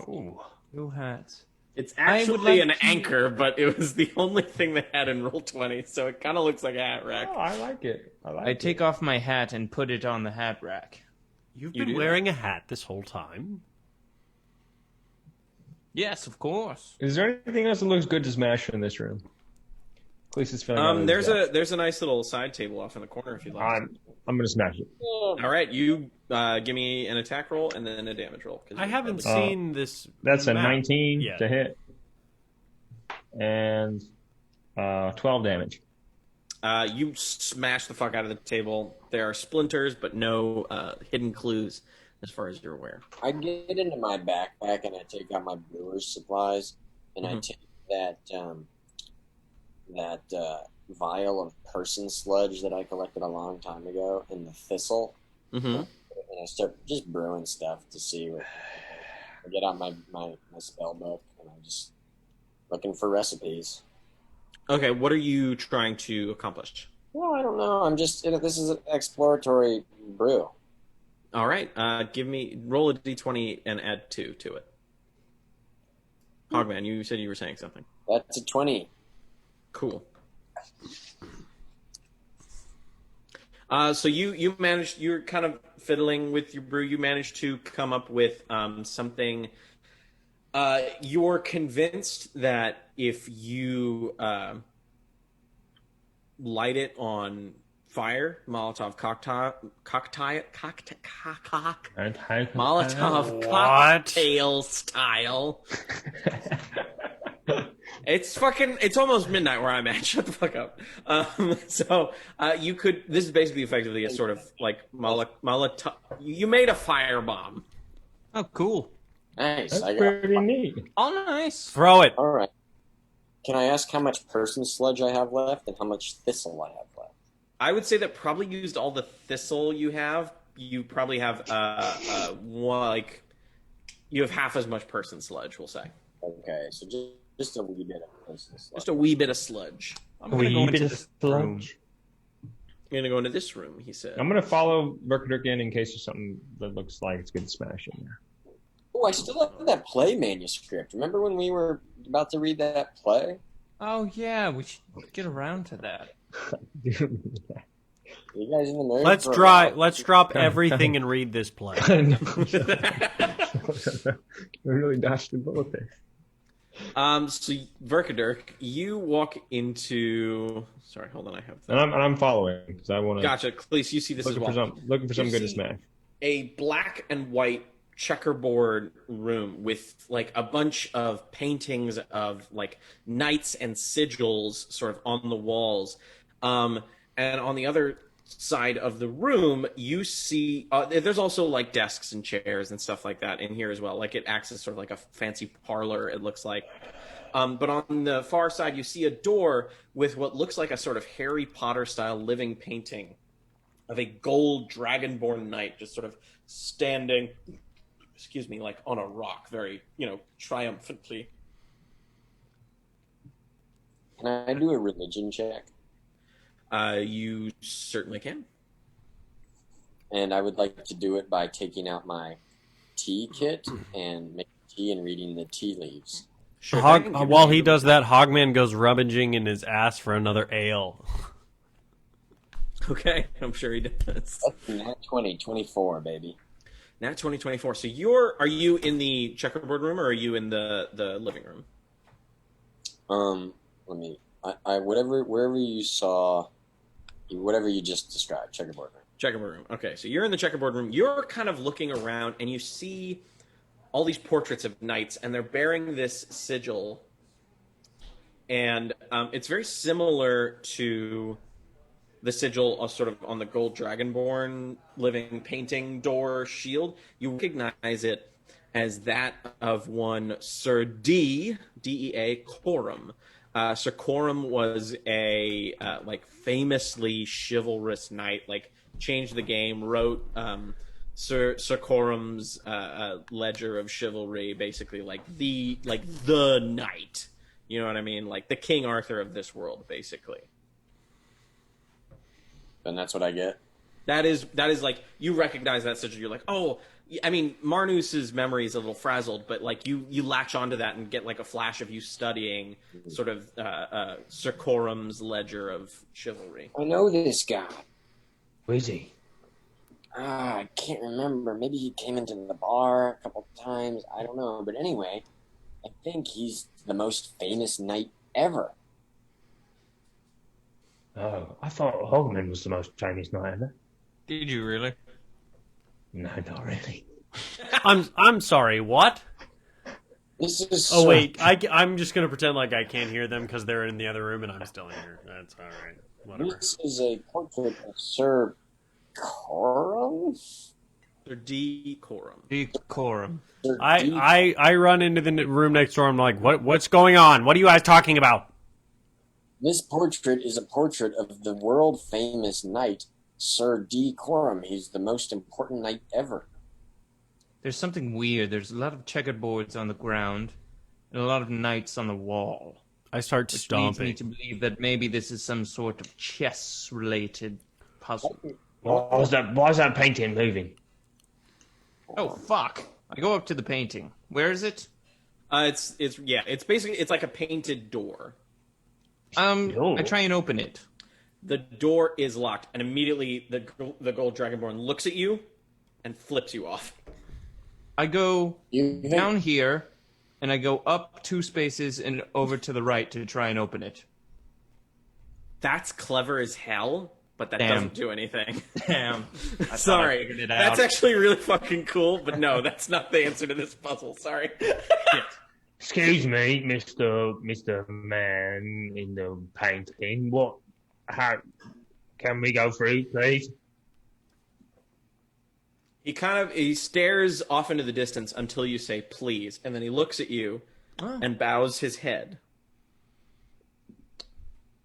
Oh, no hats. It's I would actually like an to- anchor, but it was the only thing they had in Roll20, so it kind of looks like a hat rack. Oh, I like it. I take off my hat and put it on the hat rack. You've You been do wearing a hat this whole time. Yes, of course. Is there anything else that looks good to smash in this room? Cleese is filling out his desk. There's a nice little side table off in the corner if you'd like. I'm gonna smash it. All right, you give me an attack roll and then a damage roll. 'cause I you're haven't probably- seen this. That's a map 19 yet. to hit, and 12 damage. You smash the fuck out of the table. There are splinters, but no hidden clues, as far as you're aware. I get into my backpack and I take out my brewer's supplies, and I take that vial of person sludge that I collected a long time ago and the thistle, Mm-hmm. and I start just brewing stuff to see what. I get out my spell book and I'm just looking for recipes. Okay, what are you trying to accomplish? Well, I don't know. I'm just this is an exploratory brew. All right, roll a d20 and add 2 to it. Hogman, you said you were saying something. That's a 20. Cool. So you managed. You're kind of fiddling with your brew. You managed to come up with something. You're convinced that if you light it on fire, Molotov cocktail style. It's almost midnight where I'm at. Shut the fuck up. So you could. This is basically effectively a sort of like Molotov. You made a firebomb. Oh, cool. Nice. That's I got pretty neat. Oh, nice. Throw it. All right. Can I ask how much person sludge I have left and how much thistle I have left? I would say that probably used all the thistle you have. You probably have you have half as much person sludge. We'll say Okay, so just a wee bit of person sludge. just a wee bit of sludge. I'm gonna go into bit of this room. sludge. You're gonna go into this room, he said. I'm gonna follow Verkadirk in case there's something that looks like it's good to smash in there. Oh, I still have that play manuscript. Remember when we were about to read that play? Oh yeah, we should get around to that. You guys in the mood? Let's drop everything and read this play. I really dodged a bullet there. So Verkadirk, you walk into. Sorry, hold on. I have. And I'm following because I want to. Gotcha, Khalees. You see this as well. Looking for something good to see- smash. A black and white checkerboard room with like a bunch of paintings of like knights and sigils sort of on the walls, and on the other side of the room you see there's also like desks and chairs and stuff like that in here as well. Like it acts as sort of like a fancy parlor, it looks like. But on the far side you see a door with what looks like a sort of Harry Potter style living painting of a gold dragonborn knight just sort of standing, excuse me, like on a rock, very, triumphantly. Can I do a religion check? You certainly can. And I would like to do it by taking out my tea kit and making tea and reading the tea leaves. Sure. While he does that, Hogman goes rummaging in his ass for another ale. Okay, I'm sure he does. That's nat 20, 24, baby. Nat 2024. So are you in the checkerboard room or are you in the living room? Let me. Wherever you saw, whatever you just described, checkerboard room. Checkerboard room. Okay, so you're in the checkerboard room. You're kind of looking around and you see all these portraits of knights and they're bearing this sigil. And it's very similar to the sigil sort of on the gold dragonborn living painting door shield. You recognize it as that of one Sir D, D-E-A, Coram. Sir Coram was a famously chivalrous knight, changed the game, wrote Sir Coram's Ledger of Chivalry, basically the knight. You know what I mean? Like the King Arthur of this world, basically. And that's what I get. That is you recognize that sigil. You're like, oh, I mean, Marnus's memory is a little frazzled, but you latch onto that and get a flash of you studying sort of Sir Coram's Ledger of Chivalry. I know this guy. Who is he? I can't remember. Maybe he came into the bar a couple times. I don't know. But anyway, I think he's the most famous knight ever. Oh, I thought Hogman was the most famous knight ever. Did you really? No, not really. I'm sorry. What? This is Oh wait, I'm just gonna pretend like I can't hear them because they're in the other room and I'm still here. That's all right. Whatever. This is a portrait of Sir Coram? Sir D. Coram. Decorum. Sir D. I run into the room next door. I'm like, what's going on? What are you guys talking about? This portrait is a portrait of the world-famous knight, Sir D. Coram. He's the most important knight ever. There's something weird. There's a lot of checkerboards on the ground and a lot of knights on the wall. I start Which stomping. leads me to believe that maybe this is some sort of chess-related puzzle. Why is that painting moving? Oh, fuck. I go up to the painting. Where is it? It's basically it's like a painted door. I try and open it. The door is locked, and immediately the gold dragonborn looks at you and flips you off. I go down here, and I go up 2 spaces and over to the right to try and open it. That's clever as hell, but that Damn. doesn't do anything. Damn. I Sorry. figured it out. That's actually really fucking cool, but no, that's not the answer to this puzzle. Sorry. Excuse me, Mr. Man in the painting. How can we go through, please? He stares off into the distance until you say please, and then he looks at you and bows his head.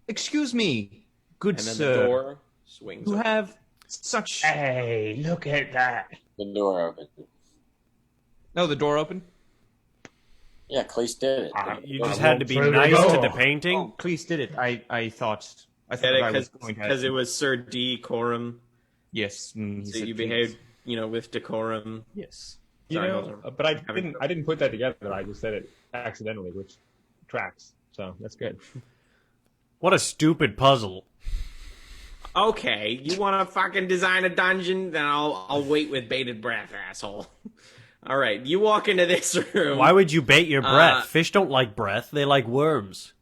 Excuse me, good And then sir. the door swings You open. have such... Hey, look at that. The door open. No, the door open? Yeah, Cleese did it. You just had to be through the nice to door. the painting. Oh, please did it. I thought I was going to... Because it was Sir D. Coram, Yes. He so said you please. behaved, with decorum. Yes. Sorry, But I didn't put that together. I just said it accidentally, which tracks. So that's good. What a stupid puzzle. Okay, you want to fucking design a dungeon? Then I'll wait with bated breath, asshole. All right, you walk into this room. Why would you bait your breath? Fish don't like breath. They like worms.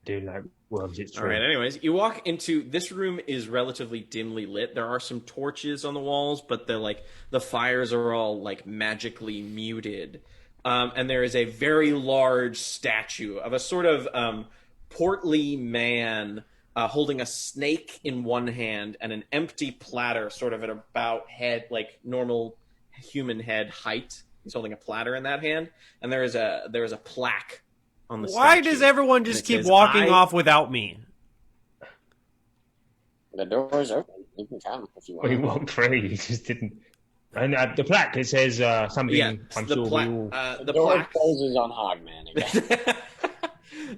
Do like worms, it's All true. right, anyways, you walk into this room is relatively dimly lit. There are some torches on the walls, but the fires are all magically muted. And there is a very large statue of a sort of portly man holding a snake in one hand and an empty platter sort of at about head, normal human head height. He's holding a platter in that hand, and there is a plaque on the Why statue. does everyone And just it keep says, walking "I-" off without me? The door's open. You can come if you want. We walked through, you just didn't. And the plaque, it says something, Yeah, I'm the sure plaque. we all... The door plaque. closes on Hogman again.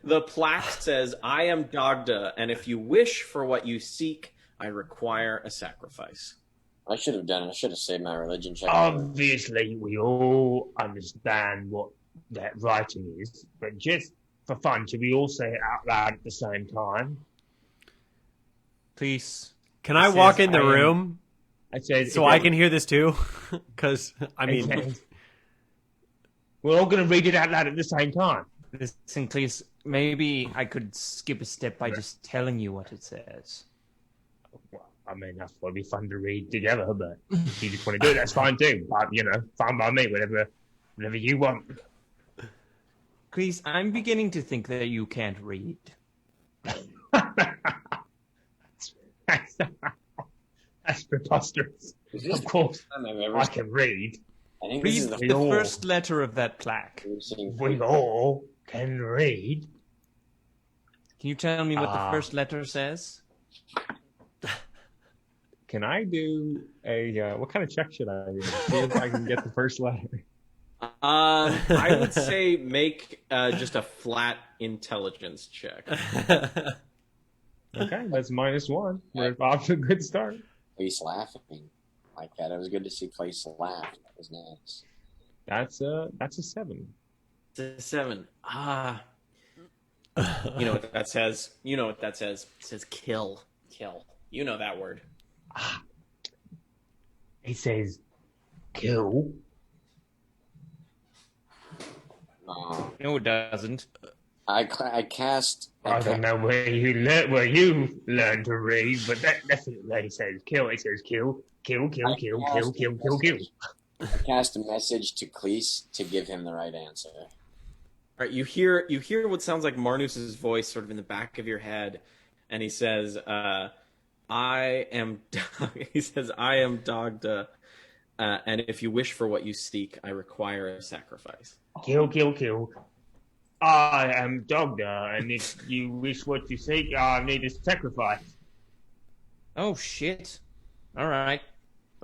The plaque says, "I am Dagda, and if you wish for what you seek, I require a sacrifice." I should have saved my religion check. Obviously, we all understand what that writing is, but just for fun, should we all say it out loud at the same time? Please. Can I It walk says in the I am- room I said, so I can hear this too? Because, I mean... we're all going to read it out loud at the same time. Listen, please, maybe I could skip a step by just telling you what it says. Well, I mean, that's probably fun to read together, but if you just want to do it, that's fine too. But, fine by me, whatever you want. Please, I'm beginning to think that you can't read. That's preposterous. Is this Of course, the first time I've ever I can read. I think Read this is the the first letter of that plaque. We all can read. Can you tell me what the first letter says? Can I do a what kind of check should I do? See if I can get the first letter. I would say make just a flat intelligence check. Okay, that's -1. We're off to a good start. Place laughing like that. It was good to see Place laugh. That was nice. That's a 7. It's a 7. You know what that says? You know what that says? It says kill. Kill. You know that word. It says kill. No, it doesn't. I cast. I don't know where you learned to read, but that definitely says kill. It says kill, kill, kill, kill, kill, kill, kill, kill. I cast a message to Cleese to give him the right answer. All right, you hear what sounds like Marnus's voice sort of in the back of your head, and he says, "I am." He says, "I am Dogda, and if you wish for what you seek, I require a sacrifice." Kill, kill, kill. I am Dogda, and if you wish what you seek, I need a sacrifice. Oh shit! All right.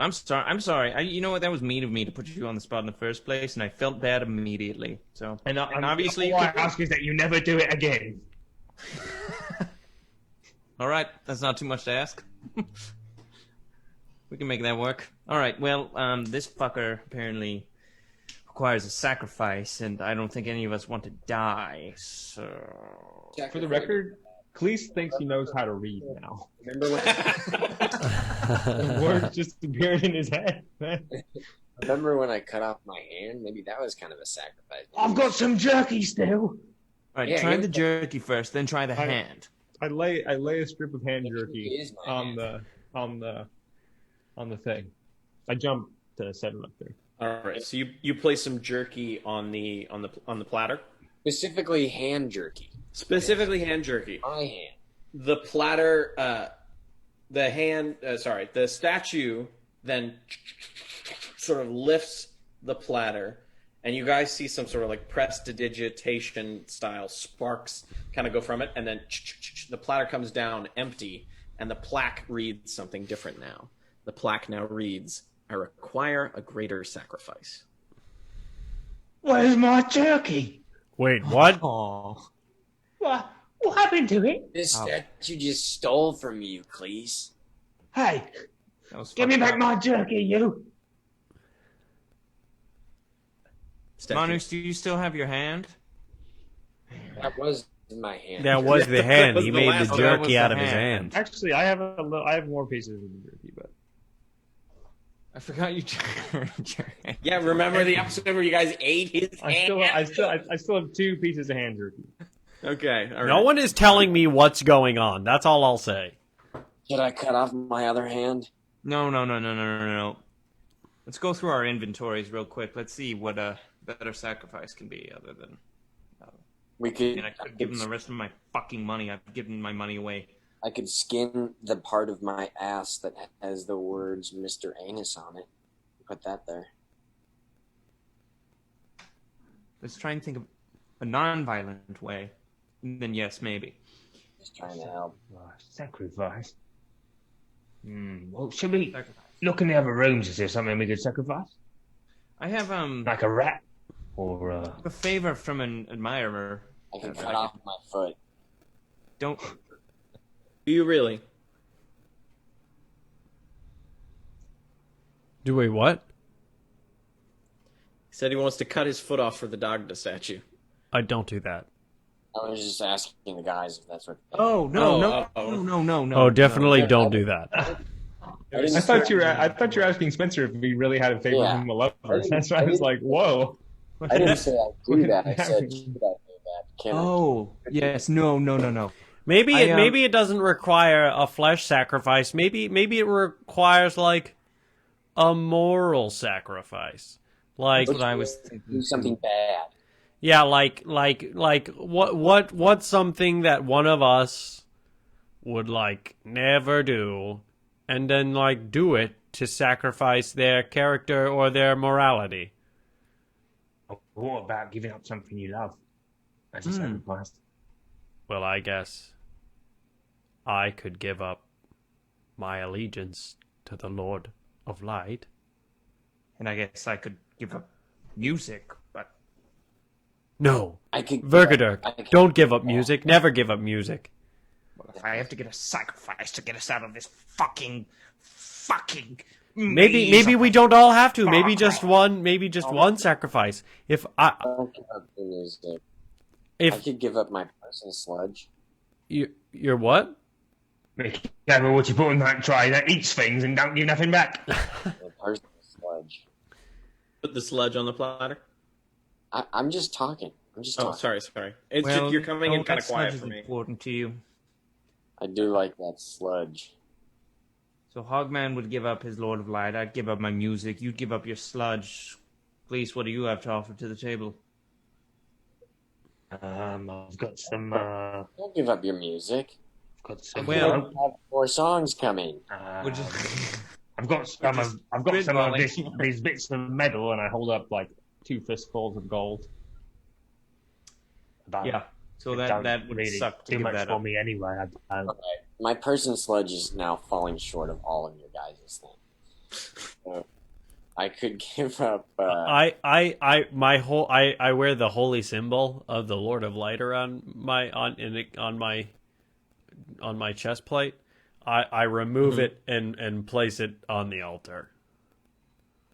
I'm sorry. You know what? That was mean of me to put you on the spot in the first place, and I felt bad immediately. So, and obviously, all I ask is that you never do it again. All right, that's not too much to ask. We can make that work. All right. Well, this fucker apparently requires a sacrifice, and I don't think any of us want to die. So, for the record, Cleese thinks he knows how to read now. Remember when? The word just appeared in his head. Remember when I cut off my hand? Maybe that was kind of a sacrifice. I've got some jerky still. All right, try the jerky first, then try the hand. I lay a strip of hand jerky on the thing. I jump to set it up there. All right, so you place some jerky on the platter. Specifically, hand jerky. Specifically, hand jerky. My hand. The platter, the statue then sort of lifts the platter, and you guys see some sort of like prestidigitation style sparks kind of go from it, and then the platter comes down empty, and the plaque reads something different now. The plaque now reads, "I require a greater sacrifice." Where's my jerky? Wait, what? Aww. What happened to it? This statue just stole from you, Cleese. Hey, give me back my jerky, you. Manus, do you still have your hand? That was in my hand. That was the hand. was He the made last the one. jerky That was out the of his hand. hand. Actually, I have more pieces of the jerky, but I forgot you. Yeah, remember the episode where you guys ate his hand? I still have 2 pieces of hand jerky. Okay, all right. No one is telling me what's going on. That's all I'll say. Should I cut off my other hand? No. Let's go through our inventories real quick. Let's see what a better sacrifice can be other than. We could. And I could give him the rest of my fucking money. I've given my money away. I could skin the part of my ass that has the words Mr. Anus on it. Put that there. Let's try and think of a non-violent way. Then yes, maybe. Just trying to help. Sacrifice. Well, should we look in the other rooms? Is there something we could sacrifice? I have Like a rat? Or a favor from an admirer. I can cut off my foot. Don't. Do you really? Do we what? He said he wants to cut his foot off for the Dogda statue. I don't do that. I was just asking the guys if that's what. Oh no! Oh, definitely don't do that. I thought you were asking Spencer if we really had a favor from him a lover. That's why I was like, whoa. I didn't say I do that. I said should I do that? Can I? Oh yes, no. Maybe it doesn't require a flesh sacrifice. Maybe it requires like a moral sacrifice. Like That's what I was thinking. Do something bad. Yeah, like what's something that one of us would like never do, and then like do it to sacrifice their character or their morality. What about giving up something you love as a sacrifice? Well, I guess I could give up my allegiance to the Lord of Light. And I guess I could give up music, but No. I could Vergadurk, don't give up music. Never give up music. if I have to get a sacrifice to get us out of this fucking Maybe we don't all have to. Maybe just one sacrifice. If I don't give up the music. I if could give up my person sludge. you're what? Be careful what you put in that tray. That eats things and don't give nothing back. The person sludge. Put the sludge on the platter. I'm just talking. I'm just Oh, talking. sorry. It's just, you're coming in kind of quiet for me. Important to you. I do like that sludge. So Hogman would give up his Lord of Light. I'd give up my music. You'd give up your sludge. Please, what do you have to offer to the table? I've got some. Don't give up your music. Got some. Well- We have 4 songs coming. We're just- I've got some of. I've got some of these bits of metal, and I hold up like 2 fistfuls of gold. But Yeah. So it that don't would really suck to too give much that for up. me anyway. I My person sludge is now falling short of all of your guys' things. So I could give up. I wear the holy symbol of the Lord of Light around on my chest plate. I remove it and place it on the altar.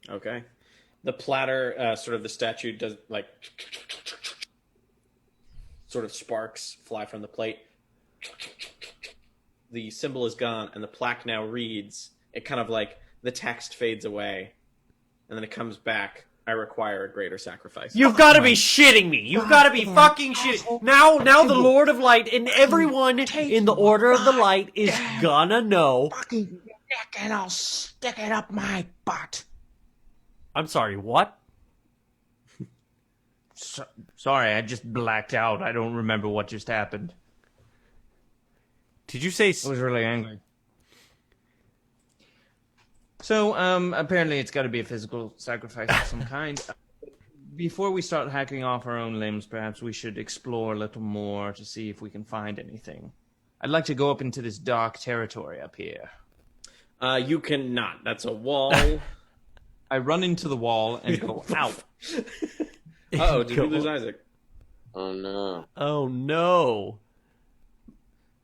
Okay. The platter, sort of the statue does like sort of sparks fly from the plate. The symbol is gone, and the plaque now reads. It kind of like the text fades away, and then it comes back. I require a greater sacrifice. You've got to be shitting me! You've got to be fucking shitting! Now the Lord of Light and everyone in the Order of the Light is gonna know. Fucking neck and I'll stick it up my butt. I'm sorry, what? Sorry, I just blacked out. I don't remember what just happened. Did you say? I was really angry. So, apparently it's got to be a physical sacrifice of some kind. Before we start hacking off our own limbs, perhaps we should explore a little more to see if we can find anything. I'd like to go up into this dark territory up here. You cannot. That's a wall. I run into the wall and go out. Uh-oh, did we lose Isaac? Oh no. Oh no.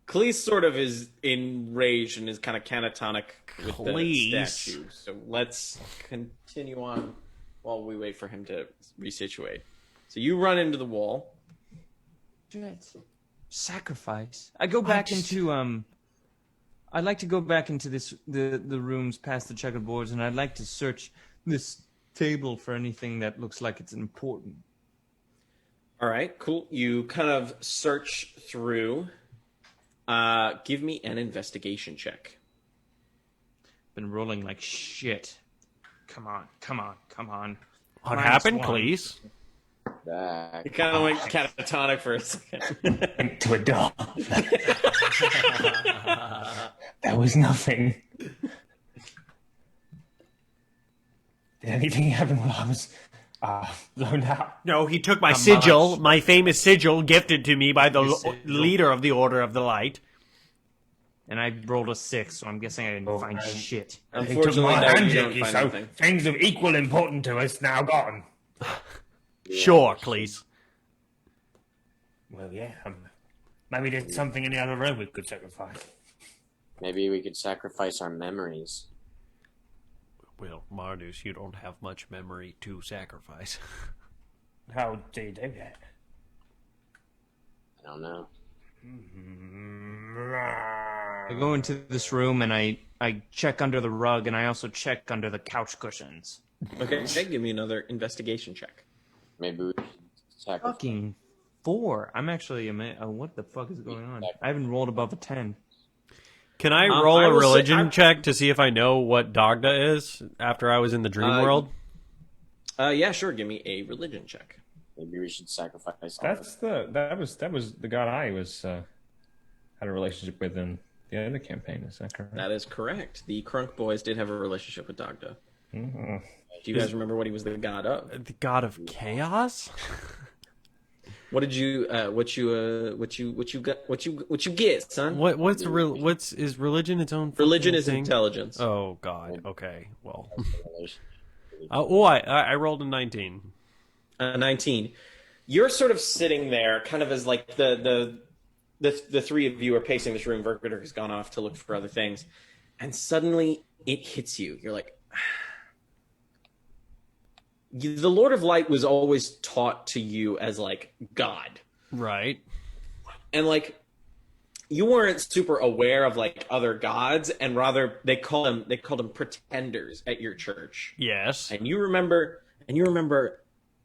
Cleese sort of is enraged and is kind of catatonic with Cleese. the statue. So let's continue on while we wait for him to resituate. So you run into the wall. Sacrifice. I go back into I'd like to go back into the rooms past the checkered boards, and I'd like to search this table for anything that looks like it's important. All right, cool. You kind of search through. Give me an investigation check. Been rolling like shit. Come on. What Minus happened, 1. please? Back. You kind of went catatonic for a second. to a door. There was nothing. Did anything happen while I was blown out? No, he took my sigil, my famous sigil, gifted to me by the leader of the Order of the Light. And I rolled a 6, so I'm guessing I didn't find shit. He took Unfortunately, my no, hand, you don't Jackie, find so anything. things of equal importance to us now gone. Sure, please. Well, yeah. Maybe there's something in the other room we could sacrifice. Maybe we could sacrifice our memories. Well, Mardus, you don't have much memory to sacrifice. How do you do that? I don't know. I go into this room and I check under the rug, and I also check under the couch cushions. Okay, give me another investigation check. Maybe we should sacrifice. Fucking 4. I'm actually what the fuck is going on? I haven't rolled above a 10. Can I roll I a will say- religion check to see if I know what Dagda is after I was in the dream world? Yeah, sure. Give me a religion check. Maybe we should sacrifice. That was the god I was had a relationship with in the other campaign. Is that correct? That is correct. The Crunk boys did have a relationship with Dagda. Mm-hmm. Do you guys remember what he was the god of? The god of chaos? What did you get, son? Is religion its own Religion is thing? intelligence. Oh god. Okay. Well. I rolled a 19. 19. You're sort of sitting there, kind of as like the three of you are pacing this room. Verkader has gone off to look for other things, and suddenly it hits you. You're like, the Lord of Light was always taught to you as like God, right? And like you weren't super aware of like other gods, and rather they called them pretenders at your church. Yes. And you remember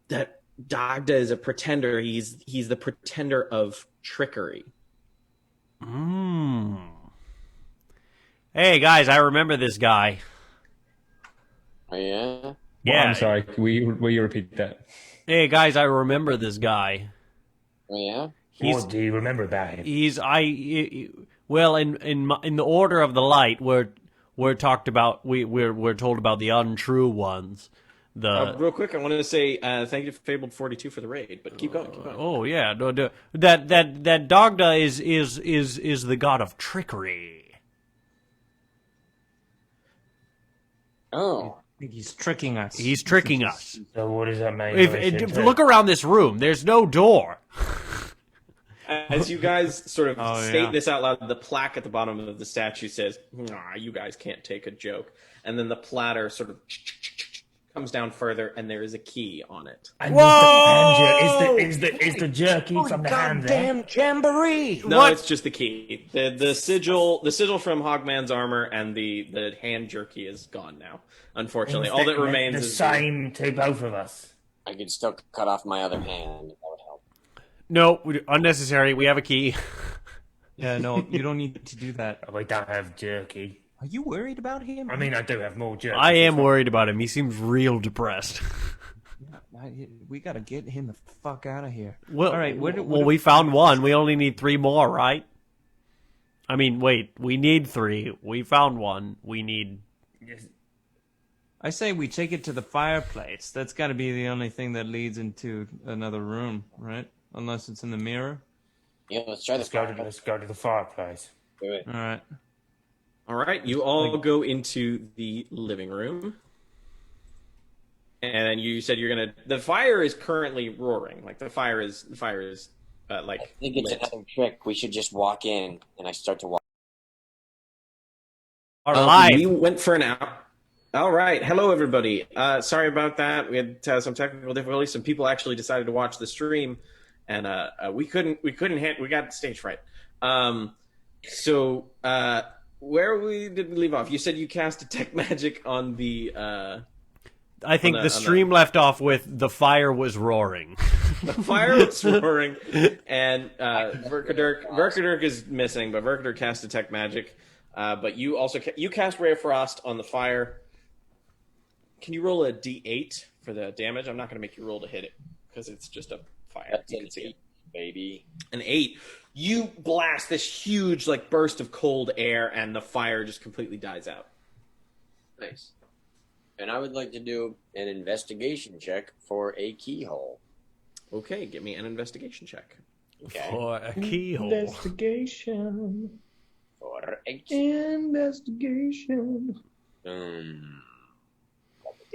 that Dagda is a pretender. He's the pretender of trickery. Hey guys, I remember this guy. Oh yeah. Well, I'm sorry. Will you repeat that? Hey guys, I remember this guy. Oh yeah. What do you remember about him? Well, in the order of the light, we're talked about. We're told about the untrue ones. Real quick, I wanted to say thank you to Fabled 42 for the raid, but keep going. Oh yeah, that Dagda is the god of trickery. Oh. He's tricking us. He's tricking us. So what does that mean? Look around this room. There's no door. As you guys sort of state this out loud, the plaque at the bottom of the statue says, "Nah, you guys can't take a joke." And then the platter sort of comes down further, and there is a key on it. And whoa! Is the jerky from the hand there? Goddamn jamboree! No, it's just the key. The sigil from Hogman's armor and the hand jerky is gone now. Unfortunately, all that remains the is same to both of us. I could still cut off my other hand. That would help. No, unnecessary. We have a key. Yeah, no, you don't need to do that. We don't have jerky. Are you worried about him? I mean, I do have more jerky. I am worried about him. He seems real depressed. We gotta get him the fuck out of here. Well, all right. We found one. We only need 3 more, right? I mean, wait. We need 3. We found one. We need. I say we take it to the fireplace. That's got to be the only thing that leads into another room, right? Unless it's in the mirror. Yeah, let's try this. Let's go to the fireplace. Do it. All right. All right, you all go into the living room. And you said you're gonna. The fire is currently roaring. Like the fire is like. I think it's another trick. We should just walk in, and I start to walk. All right. We went for an hour. All right, hello everybody. Sorry about that. We had some technical difficulties. Some people actually decided to watch the stream, and we couldn't. We got stage fright. So where did we leave off? You said you cast detect magic on the. I think the stream left off with the fire was roaring. The fire was roaring, and Verkader is missing, but Verkader cast detect magic. But you also you cast Ray of Frost on the fire. Can you roll a d8 for the damage? I'm not going to make you roll to hit it because it's just a fire. That's you can see it. Baby. An 8. You blast this huge like burst of cold air, and the fire just completely dies out. Nice. And I would like to do an investigation check for a keyhole. Okay, give me an investigation check. Okay. For a keyhole. Investigation. For a Investigation.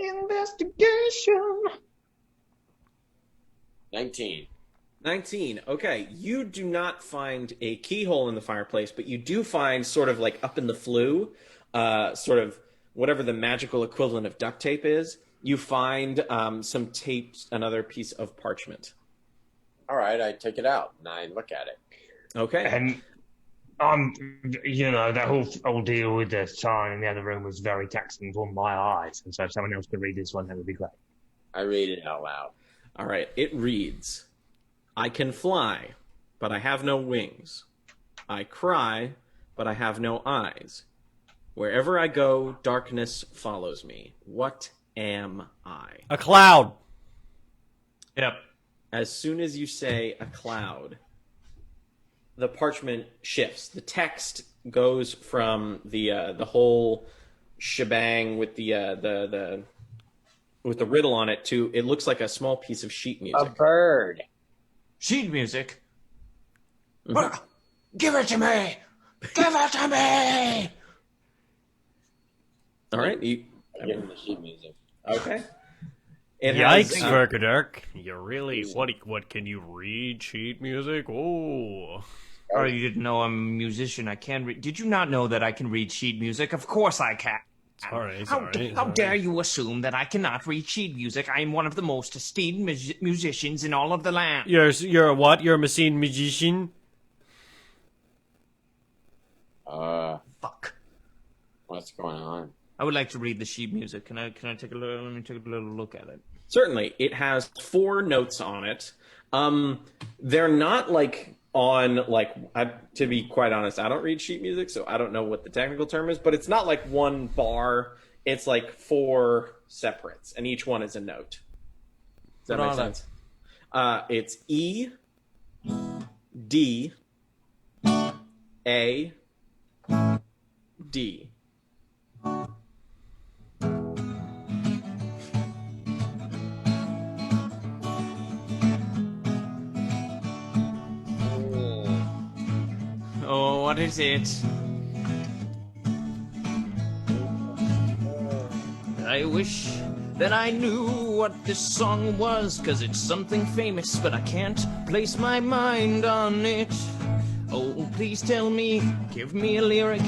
Investigation. 19. 19. Okay, you do not find a keyhole in the fireplace, but you do find sort of like up in the flue, sort of whatever the magical equivalent of duct tape is. You find some tape, another piece of parchment. All right, I take it out and I look at it. Okay. And that whole ordeal with the sign in the other room was very taxing on my eyes. And so if someone else could read this one, that would be great. I read it out loud. All right, it reads, I can fly, but I have no wings. I cry, but I have no eyes. Wherever I go, darkness follows me. What am I? A cloud. Yep. As soon as you say a cloud, the parchment shifts. The text goes from the whole shebang with the riddle on it to it looks like a small piece of sheet music. A bird. Sheet music. Give it to me! Give it to me! All right. I give him the sheet music. Okay. It Yikes, has, Verkadirk. You really... What can you read? Sheet music? Oh. Oh, you didn't know I'm a musician. I can read. Did you not know that I can read sheet music? Of course I can. Sorry. How dare you assume that I cannot read sheet music? I am one of the most esteemed musicians in all of the land. You're a what? You're a machine magician? Fuck. What's going on? I would like to read the sheet music. Can I take a little? Let me take a little look at it. Certainly. It has 4 notes on it. They're not like on to be quite honest, I don't read sheet music, so I don't know what the technical term is, but it's not like one bar. It's like 4 separates, and each one is a note. Does that make sense? It's E, D, A, D. Oh, what is it? I wish that I knew what this song was, 'cause it's something famous, but I can't place my mind on it. Oh, please tell me, give me a lyric,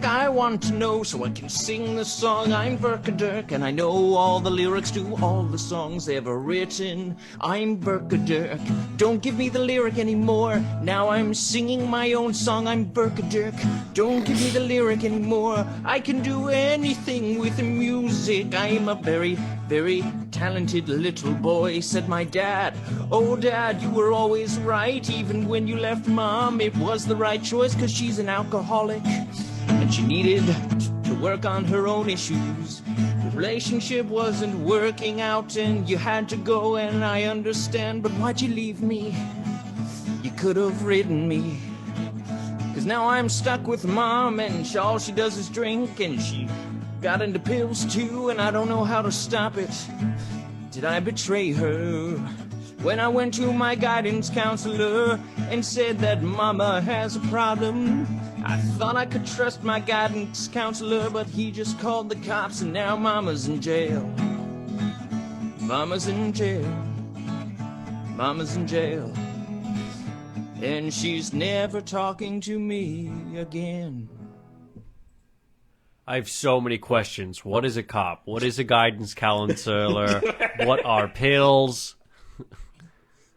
I want to know so I can sing the song. I'm Verkadirk, and I know all the lyrics to all the songs ever written. I'm Verkadirk, don't give me the lyric anymore, now I'm singing my own song. I'm Verkadirk, don't give me the lyric anymore, I can do anything with music. I'm a very, very talented little boy, said my dad. Oh, Dad, you were always right, even when you left Mom, it was the right choice, 'cause she's an alcoholic, and she needed to work on her own issues. The relationship wasn't working out, and you had to go, and I understand, but why'd you leave me? You could have written me. 'Cause now I'm stuck with Mom, and all she does is drink, and she got into pills too, and I don't know how to stop it. Did I betray her when I went to my guidance counselor and said that Mama has a problem? I thought I could trust my guidance counselor, but he just called the cops, and now Mama's in jail. Mama's in jail. Mama's in jail. And she's never talking to me again. I have so many questions. What is a cop? What is a guidance counselor? What are pills?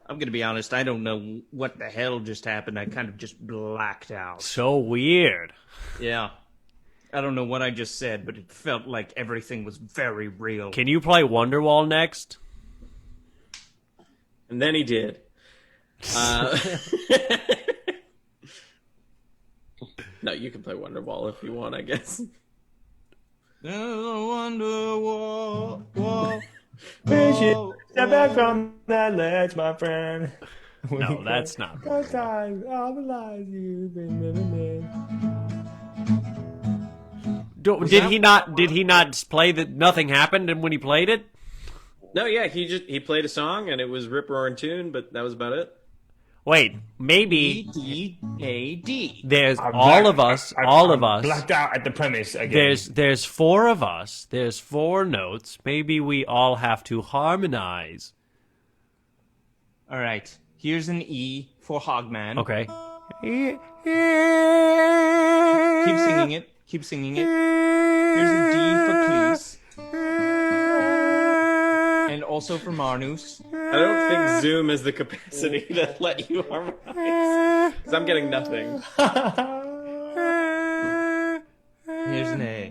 I'm gonna be honest, I don't know what the hell just happened. I kind of just blacked out. So weird. Yeah. I don't know what I just said, but it felt like everything was very real. Can you play Wonderwall next? And then he did. No, you can play Wonderwall if you want, I guess. There's a Wonderwall. Step back from that ledge, my friend. No, that's not. Sometimes all the lies you've been living in. Did he not play that? Nothing happened, and when he played it. No, yeah, he played a song and it was rip roaring tune, but that was about it. Wait, maybe E-D-A-D. there's all of us. Blacked out at the premise again. There's 4 of us. There's 4 notes. Maybe we all have to harmonize. All right. Here's an E for Hogman. Okay. Keep singing it. Keep singing it. Here's a D for Cleese. And also for Marnus. I don't think Zoom has the capacity to let you harmonize. Because I'm getting nothing. Here's an A.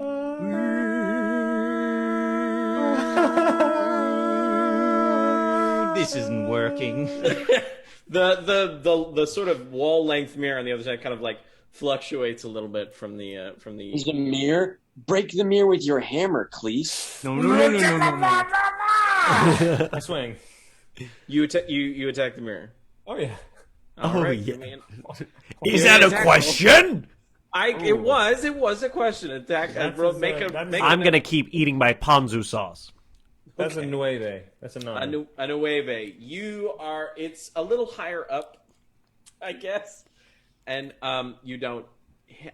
This isn't working. The sort of wall length mirror on the other side kind of like fluctuates a little bit from the There's a mirror. Break the mirror with your hammer, Cleese. No. I swing. You attack the mirror. Oh yeah. All right, yeah. give me an- Is that a Attack roll. question? It was a question. Attack. I'm gonna keep eating my ponzu sauce. That's a nueve. That's a nine. a nueve. It's a little higher up, I guess, and you don't.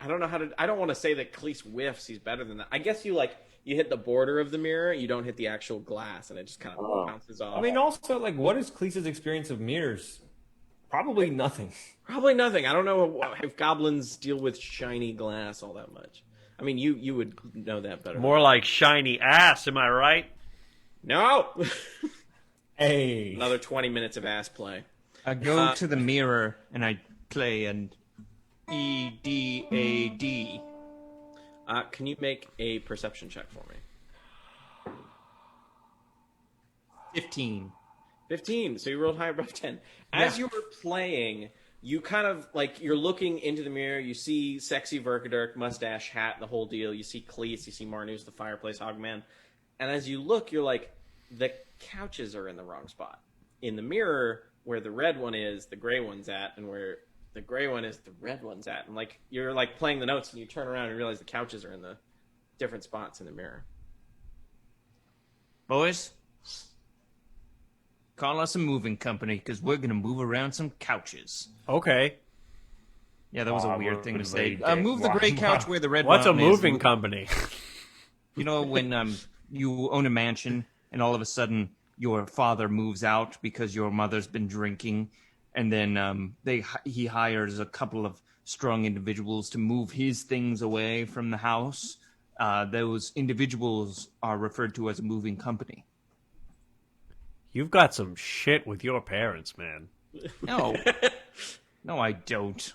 I don't know how to. I don't want to say that Cleese whiffs. He's better than that. I guess you hit the border of the mirror. You don't hit the actual glass, and it just kind of bounces off. I mean, also, like, what is Cleese's experience of mirrors? Probably nothing. Probably nothing. I don't know if goblins deal with shiny glass all that much. I mean, you would know that better. More like shiny ass, am I right? No. Hey. Another 20 minutes of ass play. I go to the mirror and I play an EDAD. Can you make a perception check for me? 15. 15. So you rolled high above 10. As you were playing, you kind of you're looking into the mirror. You see sexy Verkadurk, mustache, hat, the whole deal. You see Cleese. You see Marnus, the fireplace hogman. And as you look, you're like, the couches are in the wrong spot. In the mirror, where the red one is, the gray one's at, and where the gray one is, the red one's at. And you're playing the notes, and you turn around and realize the couches are in the different spots in the mirror. Boys, call us a moving company because we're going to move around some couches. Okay. Yeah, that was a weird thing to say. Move the gray couch where the red What's a one is. moving company? You know, when you own a mansion and all of a sudden your father moves out because your mother's been drinking, and then he hires a couple of strong individuals to move his things away from the house. Those individuals are referred to as a moving company. You've got some shit with your parents, man. No. No, I don't.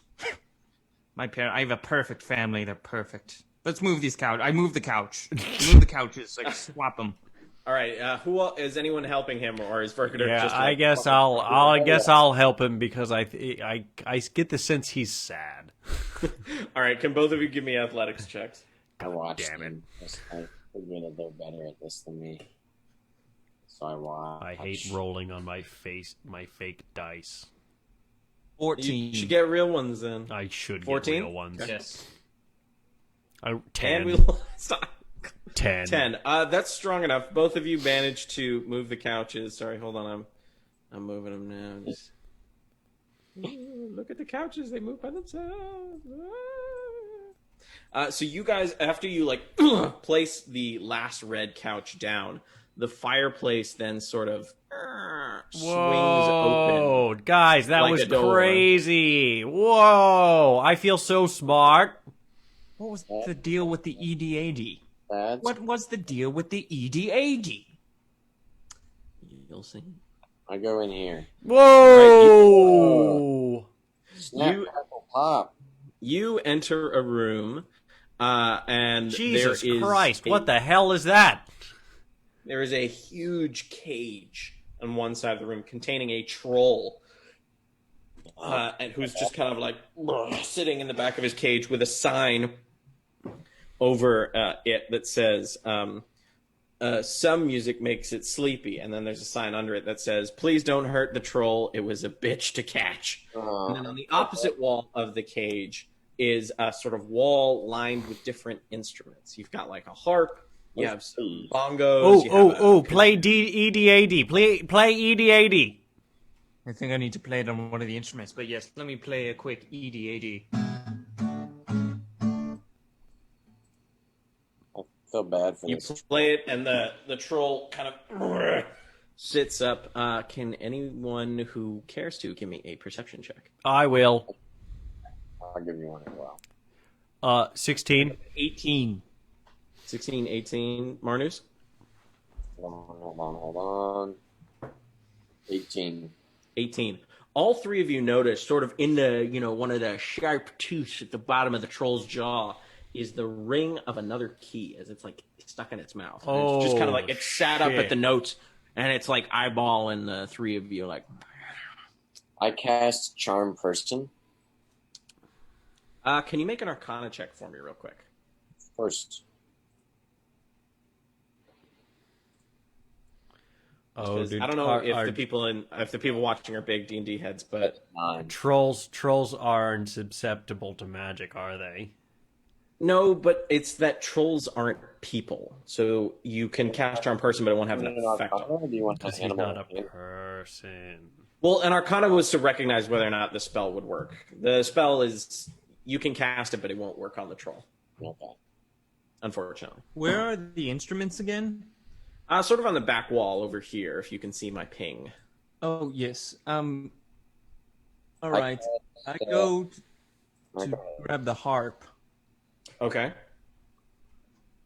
I have a perfect family. They're perfect. Let's move these couch. I move the couch. Move the couches. Like, swap them. All right. Who else, is anyone helping him, or is Verkadurk Yeah, just? I guess I'll help him because I get the sense he's sad. All right. Can both of you give me athletics checks? I watched damn it. them. I figured that they're better at this than me. So I watched. I hate rolling on my fake dice. 14. You should get real ones then. I should 14? get real ones. Yes. 10. And we lost. 10. 10. That's strong enough. Both of you managed to move the couches. Sorry, hold on. I'm moving them now. Just... Ooh, look at the couches. They move by themselves. So you guys, after you place the last red couch down, the fireplace then sort of swings Whoa, open. guys, that like was a door. crazy. Whoa, I feel so smart. What was the deal with the EDAD? That's What was the deal with the EDAD? You'll see. I go in here. Whoa. Snap, You- crackle, pop. You enter a room, and Jesus there is Christ, what the hell is that? There is a huge cage on one side of the room containing a troll, and who's just kind of sitting in the back of his cage with a sign over it that says, some music makes it sleepy. And then there's a sign under it that says, please don't hurt the troll. It was a bitch to catch. And then on the opposite wall of the cage is a sort of wall lined with different instruments. You've got a harp. You have some bongos. Play EDAD. Play EDAD. I think I need to play it on one of the instruments, but yes, let me play a quick EDAD. I feel bad for You this. play it, and the troll kind of sits up. Can anyone who cares to give me a perception check? I will. I'll give you one as well. 16. 18. 16, 18. Marnus? Hold on. 18. 18. All three of you notice, sort of in the, one of the sharp tooths at the bottom of the troll's jaw is the ring of another key as it's stuck in its mouth. And it's just kind of it's sat up at the notes, and it's eyeballing the three of you I cast Charm Person can you make an Arcana check for me real quick? first. Oh, dude, I don't know if our the people watching are big D&D heads, but trolls aren't susceptible to magic, are they? no, but it's that trolls aren't people, so you can cast charm person, but it won't have an effect on them. Do you want Because an he's animal? not a person. Well, an Arcana was to recognize whether or not the spell would work. The spell is you can cast it, but it won't work on the troll. Okay. Unfortunately. Where are the instruments again? Sort of on the back wall over here, if you can see my ping. Oh yes. All right. I go to grab the harp, Okay.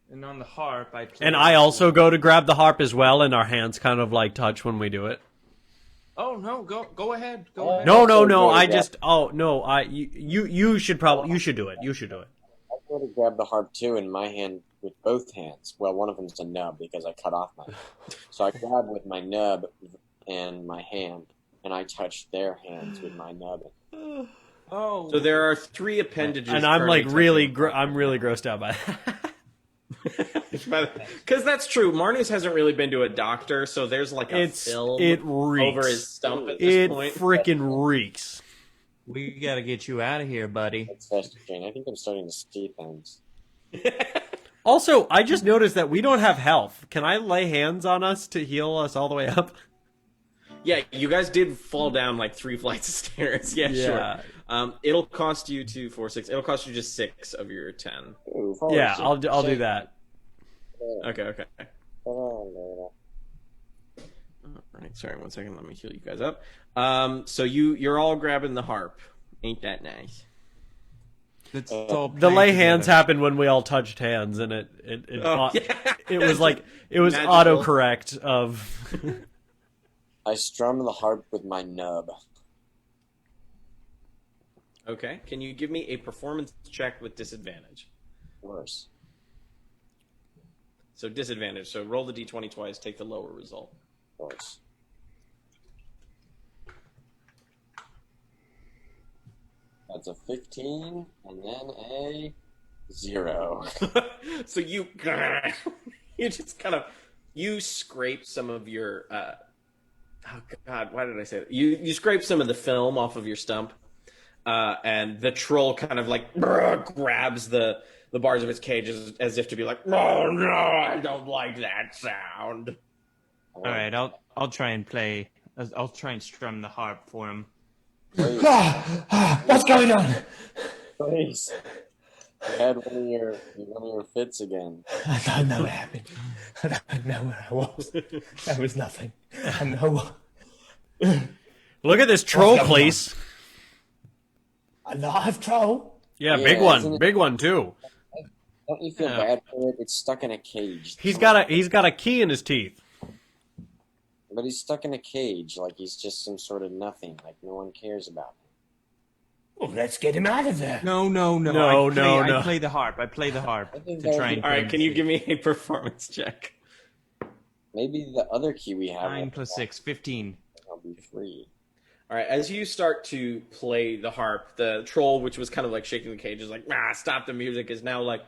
and on the harp I play. And I also go to grab the harp as well, and our hands kind of like touch when we do it. Oh no! Go ahead. Go ahead. No. I just. Oh no. You should probably. You should do it. You should do it. I go to grab the harp too in my hand with both hands. Well, one of them's a nub because I cut off my. So I grab with my nub and my hand, and I touch their hands with my nub. Oh. So there are 3 appendages. And I'm like currently really. I'm really grossed out by that. Because that's true. Marnus hasn't really been to a doctor, so there's like a film reeks. over his stump at this point. It freaking reeks. We gotta get you out of here, buddy. That's fast, Jane. I think I'm starting to see things. Also, I just noticed that we don't have health. Can I lay hands on us to heal us all the way up? Yeah, you guys did fall down like 3 flights of stairs. Yeah, sure. It'll cost you 2, 4, 6. It'll cost you just 6 of your 10. Ooh, Yeah, I'll do that. Okay. Alright, sorry, 1 second. Let me heal you guys up. So you're all grabbing the harp. Ain't that nice? Let's all The play lay hands together. happened when we all touched hands, and it was like it was Magical. autocorrect of. I strum the harp with my nub. Okay, can you give me a performance check with disadvantage? Worse. So disadvantage. So roll the d20 twice, take the lower result. Worse. That's a 15, and then a 0. So you just kind of scrape some of your oh god, why did I say that? You scrape some of the film off of your stump, and the troll kind of like grabs the bars of its cage as if to be like, oh no, I don't like that sound. All right, I'll try and play. I'll try and strum the harp for him. What's going on? Please. You had one of your fits again. I don't know what happened. I don't know where I was. That was nothing. I know. Look at this troll, please. A live troll? Yeah, Yeah, big one too. Don't you feel bad for it? It's stuck in a cage. He's got a key in his teeth. But he's stuck in a cage, like he's just some sort of nothing, like no one cares about him. Well, let's get him out of there. No. I play the harp. I play the harp to try and. All right, can you give me a performance check? Maybe the other key we have. 9 + 6, 15. I'll be free. All right, as you start to play the harp, the troll, which was kind of like shaking the cage, is like, stop the music, is now like,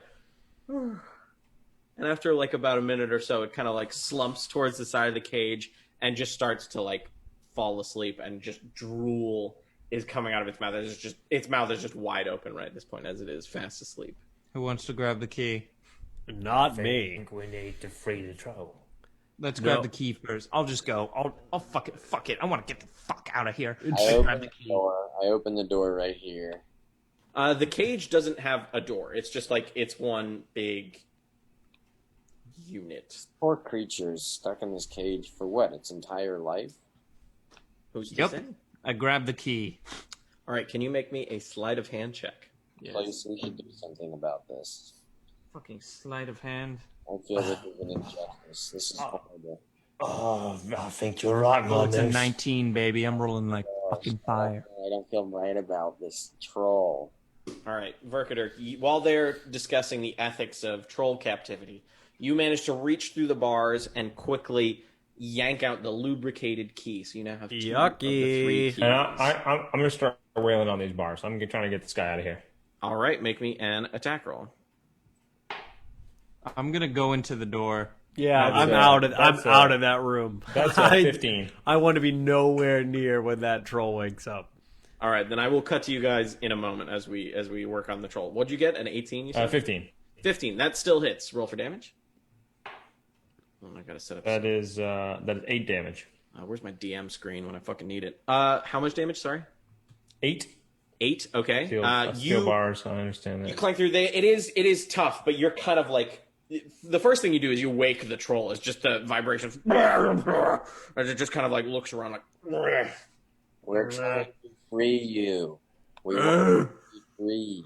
and after like about a minute or so, it kind of like slumps towards the side of the cage and just starts to like fall asleep, and just drool is coming out of its mouth. Its mouth is just wide open right at this point, as it is fast asleep. Who wants to grab the key? Not I me. think we need to free the troll. Let's grab the key first. I'll just go. I'll fuck it. I want to get the fuck out of here. I Grab the key. open the door right here. The cage doesn't have a door. It's just like it's one big unit. Poor creature's stuck in this cage for what? Its entire life? Who's to Yep. say? I grabbed the key. All right, can you make me a sleight of hand check? Place, we should do something about this. Fucking sleight of hand. I feel this is an injustice. This is horrible. Oh, I think you're right, Well, it's a Marnus. 19, baby. I'm rolling like fucking fire. I don't feel right about this troll. All right, Verkader, while they're discussing the ethics of troll captivity, you manage to reach through the bars and quickly yank out the lubricated key. So you now have 2 of the 3 keys. And I'm going to start wailing on these bars. I'm trying to get this guy out of here. All right, make me an attack roll. I'm gonna go into the door Yeah, That's I'm a- out of that room. That's a 15. I want to be nowhere near when that troll wakes up. All right, then I will cut to you guys in a moment as we work on the troll. What'd you get? An 18, you said? 15. 15. That still hits. Roll for damage. Oh, I gotta set up. That is 8 damage. Where's my DM screen when I fucking need it? How much damage? Sorry. 8. 8. Okay. Steel bars. I understand that. You climb through. It is tough, but you're kind of like the first thing you do is you wake the troll. It's just the vibration. As it just kind of like looks around like. We're trying to free you. We want to be free.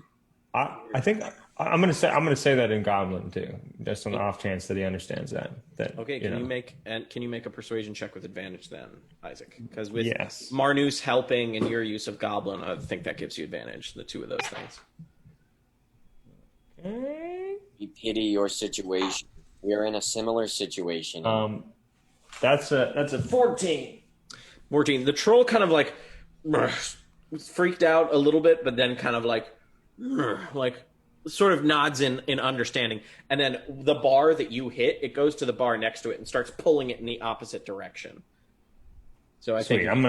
I think I'm gonna say that in Goblin too, just on the off chance that he understands that. Okay, can you make a persuasion check with advantage then, Isaac? Because with Yes. Marnus helping and your use of Goblin, I think that gives you advantage. The two of those things. We pity your situation. We are in a similar situation. That's a 14. 14. The troll kind of like freaked out a little bit, but then kind of like sort of nods in understanding. And then the bar that you hit, it goes to the bar next to it and starts pulling it in the opposite direction. So I think I'm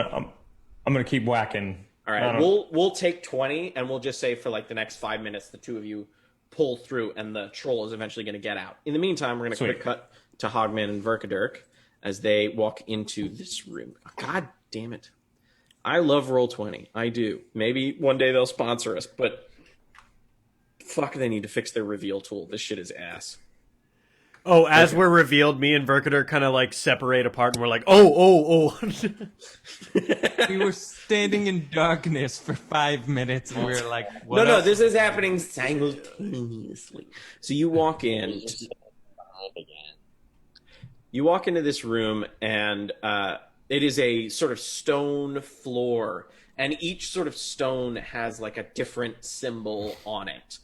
gonna keep whacking. all right, we'll take 20 and we'll just say for like the next 5 minutes the two of you pull through and the troll is eventually going to get out. In the meantime, we're going to quick cut to Hogman and Verkadurk as they walk into this room. God damn it. I love Roll20. I do. Maybe one day they'll sponsor us, but fuck, they need to fix their reveal tool. This shit is ass. Oh, as we're revealed, me and Verkader kind of like separate apart, and we're like, oh. We were standing in darkness for 5 minutes, and we were like, what No, up? this is happening simultaneously. So you walk in. Again. You walk into this room, and it is a sort of stone floor, and each sort of stone has like a different symbol on it.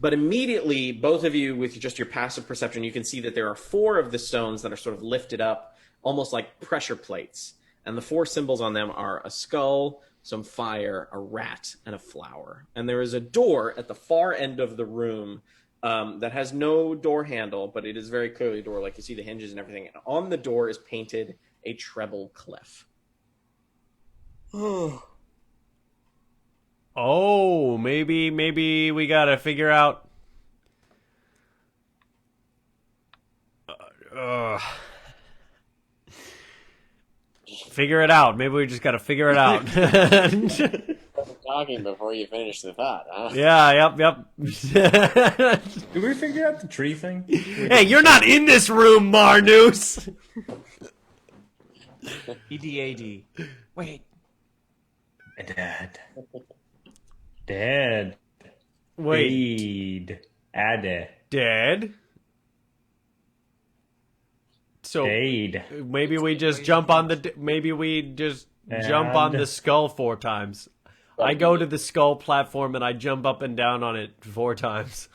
But immediately, both of you, with just your passive perception, you can see that there are 4 of the stones that are sort of lifted up, almost like pressure plates. And the 4 symbols on them are a skull, some fire, a rat, and a flower. And there is a door at the far end of the room that has no door handle, but it is very clearly a door, like you see the hinges and everything. And on the door is painted a treble clef. Oh, maybe we gotta figure out. Figure it out. Maybe we just gotta figure it out. Talking before you finish the thought, huh? Yeah, yep. Did we figure out the tree thing? Hey, you're not in this room, Marnus! EDAD. Wait. Dead. Wait. Ade. Dead? So Dade. maybe we just jump on the jump on the skull 4 times. I go to the skull platform and I jump up and down on it 4 times.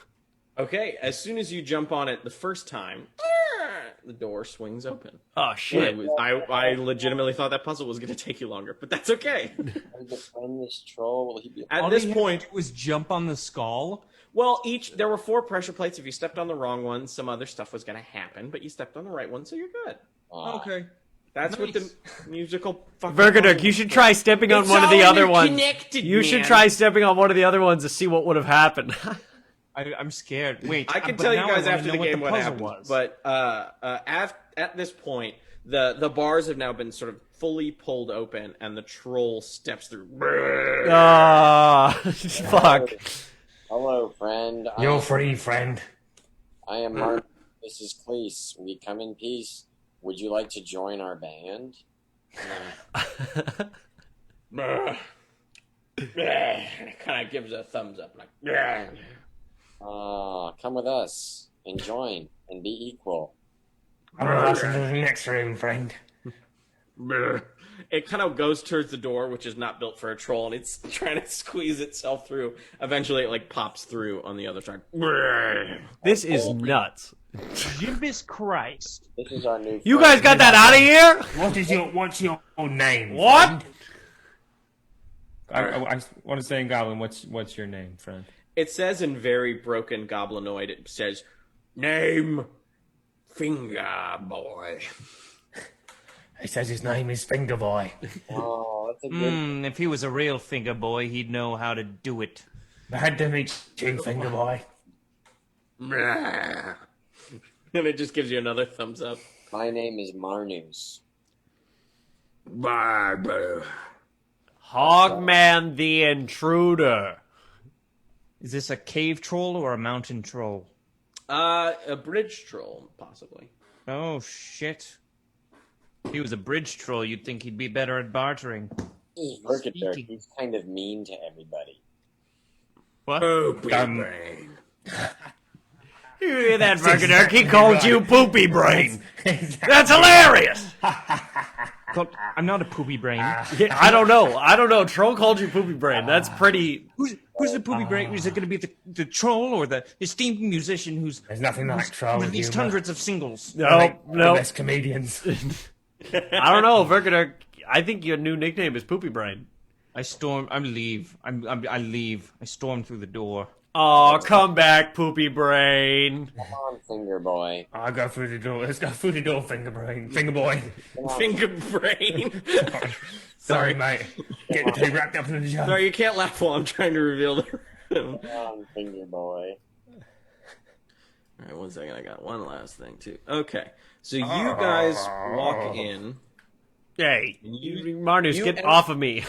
Okay, as soon as you jump on it the first time, the door swings open. Oh shit! I legitimately thought that puzzle was going to take you longer, but that's okay. Defend this troll. Will he be... At this point, was jump on the skull. Well, there were 4 pressure plates. If you stepped on the wrong one, some other stuff was going to happen, but you stepped on the right one, so you're good. Okay. That's what the musical fucking... Vergaduk, you should try stepping on one of the other ones. You should man. try stepping on one of the other ones to see what would have happened. I'm scared. Wait, I can but tell you now I guys wanna after know the game the what puzzle happened. was. But at this point, the bars have now been sort of fully pulled open, and the troll steps through. Fuck. Hello, friend. You're free, friend. I am Mark. This is Cleese. We come in peace. Would you like to join our band? Kind of gives a thumbs up, like. Come with us and join and be equal. I'm gonna pass into the next room, friend. It kind of goes towards the door, which is not built for a troll, and it's trying to squeeze itself through. Eventually, it like pops through on the other side. This is nuts. Jesus Christ! This is our new. You guys got that out of here? What's your name? What? Friend? I want to say in Goblin, what's your name, friend? It says in very broken goblinoid, it says, "Name Fingerboy. He says his name is Fingerboy. Oh, that's a good. If he was a real finger boy, he'd know how to do it. Glad to meet you, Fingerboy. And it just gives you another thumbs up. My name is Marnus. Hogman the Intruder. Is this a cave troll or a mountain troll? A bridge troll, possibly. Oh, shit. If he was a bridge troll, you'd think he'd be better at bartering. Look at Dirk. He's kind of mean to everybody. What? Brain. You hear that, Vergadurk? He called you Poopy Brain. That's hilarious. I'm not a poopy brain. Yeah, I don't know. Troll called you Poopy Brain. That's pretty... Who's the poopy brain? Is it going to be the troll or the esteemed musician who's There's nothing like troll released humor. hundreds of singles? The No. best comedians. I don't know, Vergadurk. I think your new nickname is Poopy Brain. I leave. I leave. I storm through the door. Oh, come back, Poopy Brain. Come on, Fingerboy. I'll go through the door. Let's go through the door, Fingerboy. Fingerboy. Finger brain. Sorry, mate. Getting too wrapped up in the joke. Sorry, you can't laugh while I'm trying to reveal the room. Come on, Fingerboy. Alright, 1 second. I got one last thing, too. Okay. So you guys walk in. Hey, Marnus, get off of me.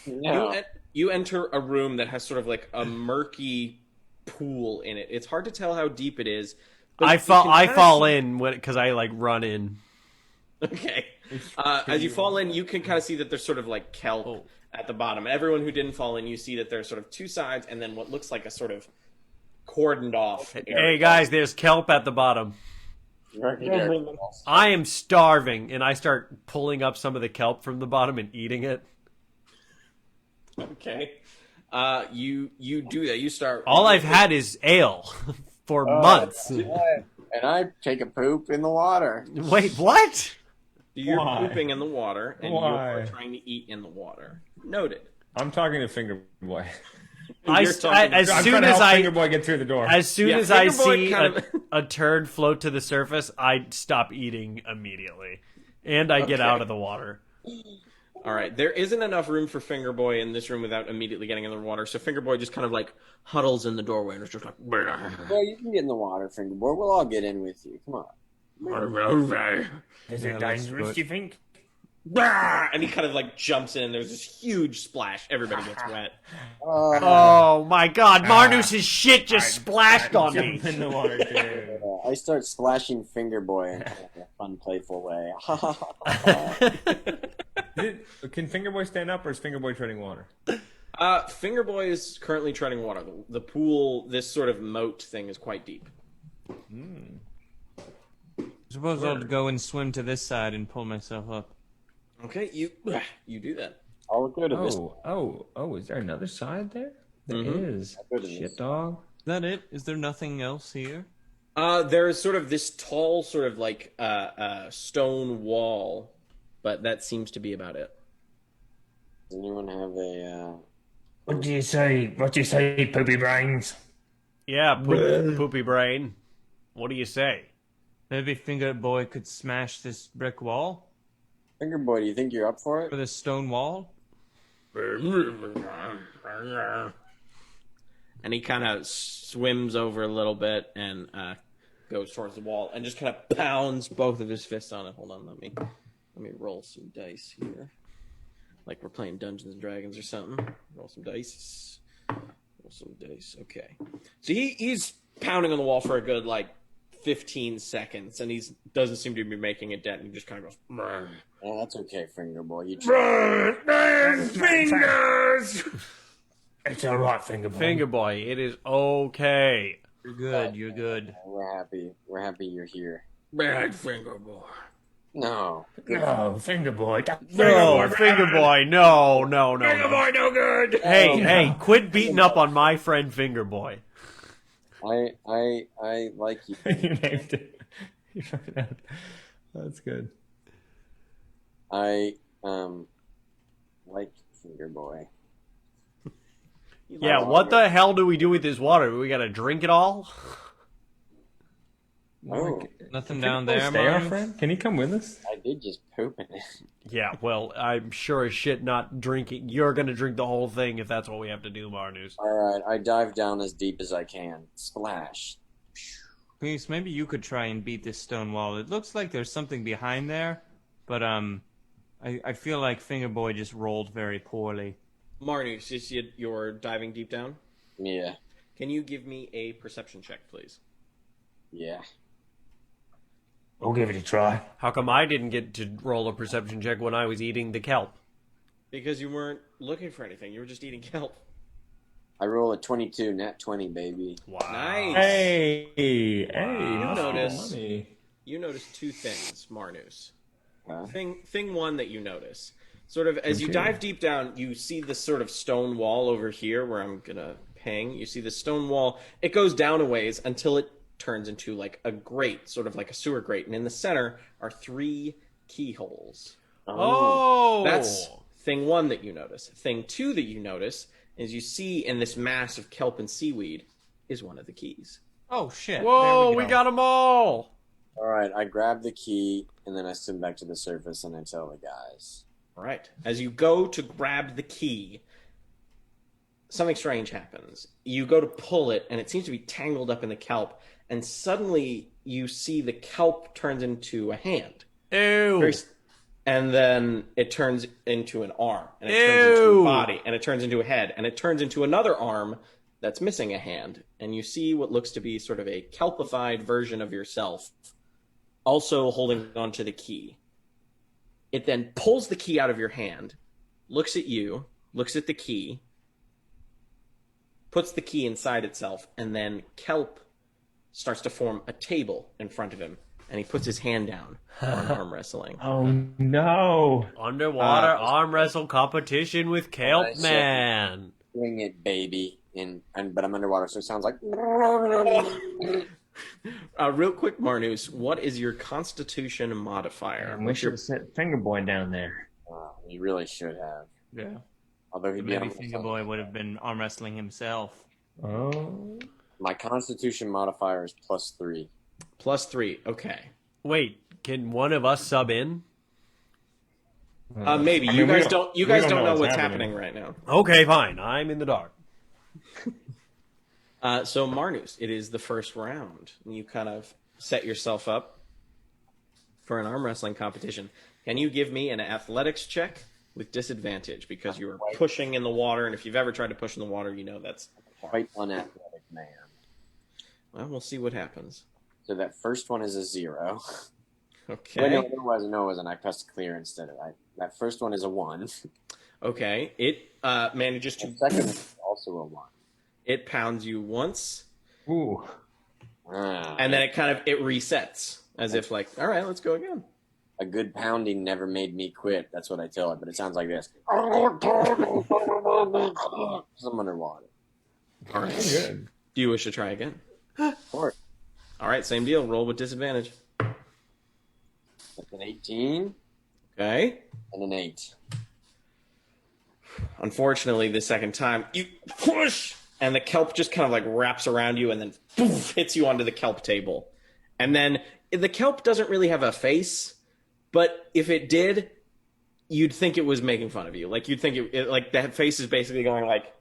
No. You enter a room that has sort of like a murky pool in it. It's hard to tell how deep it is. But I you can fall see... in because I like run in. Okay. As you fall in, you can kind of see that there's sort of like kelp at the bottom. Everyone who didn't fall in, you see that there's sort of two sides and then what looks like a sort of cordoned off area. Hey guys, there's kelp at the bottom. I am starving, and I start pulling up some of the kelp from the bottom and eating it. Okay. You do that. You start. All I've had is ale for months. And I take a poop in the water. Wait, what? You're pooping in the water, and you're trying to eat in the water. Noted. I'm talking to Fingerboy. As soon as Fingerboy get through the door. As soon as I see kind of... a turd float to the surface, I stop eating immediately, and I get out of the water. All right, there isn't enough room for Fingerboy in this room without immediately getting in the water, so Fingerboy just kind of like huddles in the doorway and is just like. Well, you can get in the water, Fingerboy. We'll all get in with you. Come on. Is it dangerous, you think? And he kind of like jumps in. There's this huge splash. Everybody gets wet. Oh my God! Marnus' shit just splashed on me. In the water too. I start splashing Fingerboy in kind of a fun, playful way. Can Fingerboy stand up, or is Fingerboy treading water? Fingerboy is currently treading water. The pool, this sort of moat thing, is quite deep. Suppose I'll go and swim to this side and pull myself up. Okay, you do that. I'll go to this. Oh! Is there another side there? There is. I'll go to Shit, this. dog. Is that it? Is there nothing else here? There is sort of this tall, sort of like stone wall, but that seems to be about it. Does anyone have a? What do you say? What do you say, Poopy Brains? Yeah, Poopy Brain. What do you say? Maybe Fingerboy could smash this brick wall? Fingerboy, do you think you're up for it? For this stone wall? And he kind of swims over a little bit and goes towards the wall and just kind of pounds both of his fists on it. Hold on, let me roll some dice here, like we're playing Dungeons and Dragons or something. Roll some dice. Roll some dice. Okay, so he's pounding on the wall for a good like 15 seconds, and he doesn't seem to be making a dent. And he just kind of goes. Brr. Oh, that's okay, Fingerboy. You Fingers! It's all right, Fingerboy. Fingerboy, it is okay. You're good. You're good. We're happy. We're happy you're here. Bad Fingerboy. No. No, Fingerboy. No, Fingerboy, no. Fingerboy, no good. Hey, quit beating up on my friend Fingerboy. I like you. You named it. That's good. I like Fingerboy. Yeah, what the hell do we do with this water? Do we gotta drink it all? Oh, Nothing Can down Fingerboy there, stay our Marnus? friend? Can he come with us? I did just poop in it. Yeah, well, I'm sure as shit not drinking. You're gonna drink the whole thing if that's what we have to do, Marnus. All right, I dive down as deep as I can. Splash. Please, maybe you could try and beat this stone wall. It looks like there's something behind there, but I feel like Fingerboy just rolled very poorly. Marnus, you're diving deep down. Yeah, Can you give me a perception check, please? yeah. We'll give it a try. How come I didn't get to roll a perception check when I was eating the kelp? Because you weren't looking for anything. You were just eating kelp. I roll a 22, nat 20, baby. Wow. Nice. Hey, You that's notice. money. You notice two things, Marnus. Huh? Thing one that you notice, sort of as you Okay. dive deep down, you see this sort of stone wall over here where I'm gonna ping. You see this stone wall. It goes down a ways until it turns into like a grate, sort of like a sewer grate, and in the center are 3 keyholes. Oh! That's thing one that you notice. Thing two that you notice is you see in this mass of kelp and seaweed is one of the keys. Oh shit! Whoa, there we go. got them all! All right, I grab the key and then I swim back to the surface and I tell the guys. All right. As you go to grab the key, something strange happens. You go to pull it, and it seems to be tangled up in the kelp, and suddenly you see the kelp turns into a hand. Ew! Very s- And then it turns into an arm, and it turns into Ew. a body, and it turns into a head, and it turns into another arm that's missing a hand. And you see what looks to be sort of a kelpified version of yourself, also holding onto the key. It then pulls the key out of your hand, looks at you, looks at the key, puts the key inside itself, and then kelp starts to form a table in front of him, and he puts his hand down on arm wrestling. Oh no! Underwater arm wrestle competition with Kelp Nice. Man. Bring it, baby. But I'm underwater, so it sounds like. Real quick, Marnus, what is your Constitution modifier? We What's should your have sent Fingerboy down there. You really should have. Yeah. Although he'd be Maybe on the Fingerboy would have been arm wrestling himself. Oh. My Constitution modifier is +3. +3? Okay. Wait, can one of us sub in? Maybe I mean, you we guys don't- don't. You we guys don't don't know know what's what's happening. happening right now. Okay, fine. I'm in the dark. So Marnus, it is the first round. You kind of set yourself up for an arm wrestling competition. Can you give me an athletics check with disadvantage because you were pushing in the water, and if you've ever tried to push in the water, you know that's hard. Quite unathletic man. Well, we'll see what happens. So that first one is a 0. Okay. Wait, no, it wasn't. I pressed clear instead of that first one is a 1. Okay. It manages to. The second one is also a 1. It pounds you once, Ooh. and then it resets as if like, all right, let's go again. A good pounding never made me quit. That's what I tell it, but it sounds like this. I'm underwater. All right. Good. Do you wish to try again? Of course. All right, same deal. Roll with disadvantage. That's an 18 Okay. and an 8. Unfortunately, the second time you push, and the kelp just kind of like wraps around you, and then poof, hits you onto the kelp table. And then the kelp doesn't really have a face, but if it did, you'd think it was making fun of you. Like you'd think it like that face is basically going like.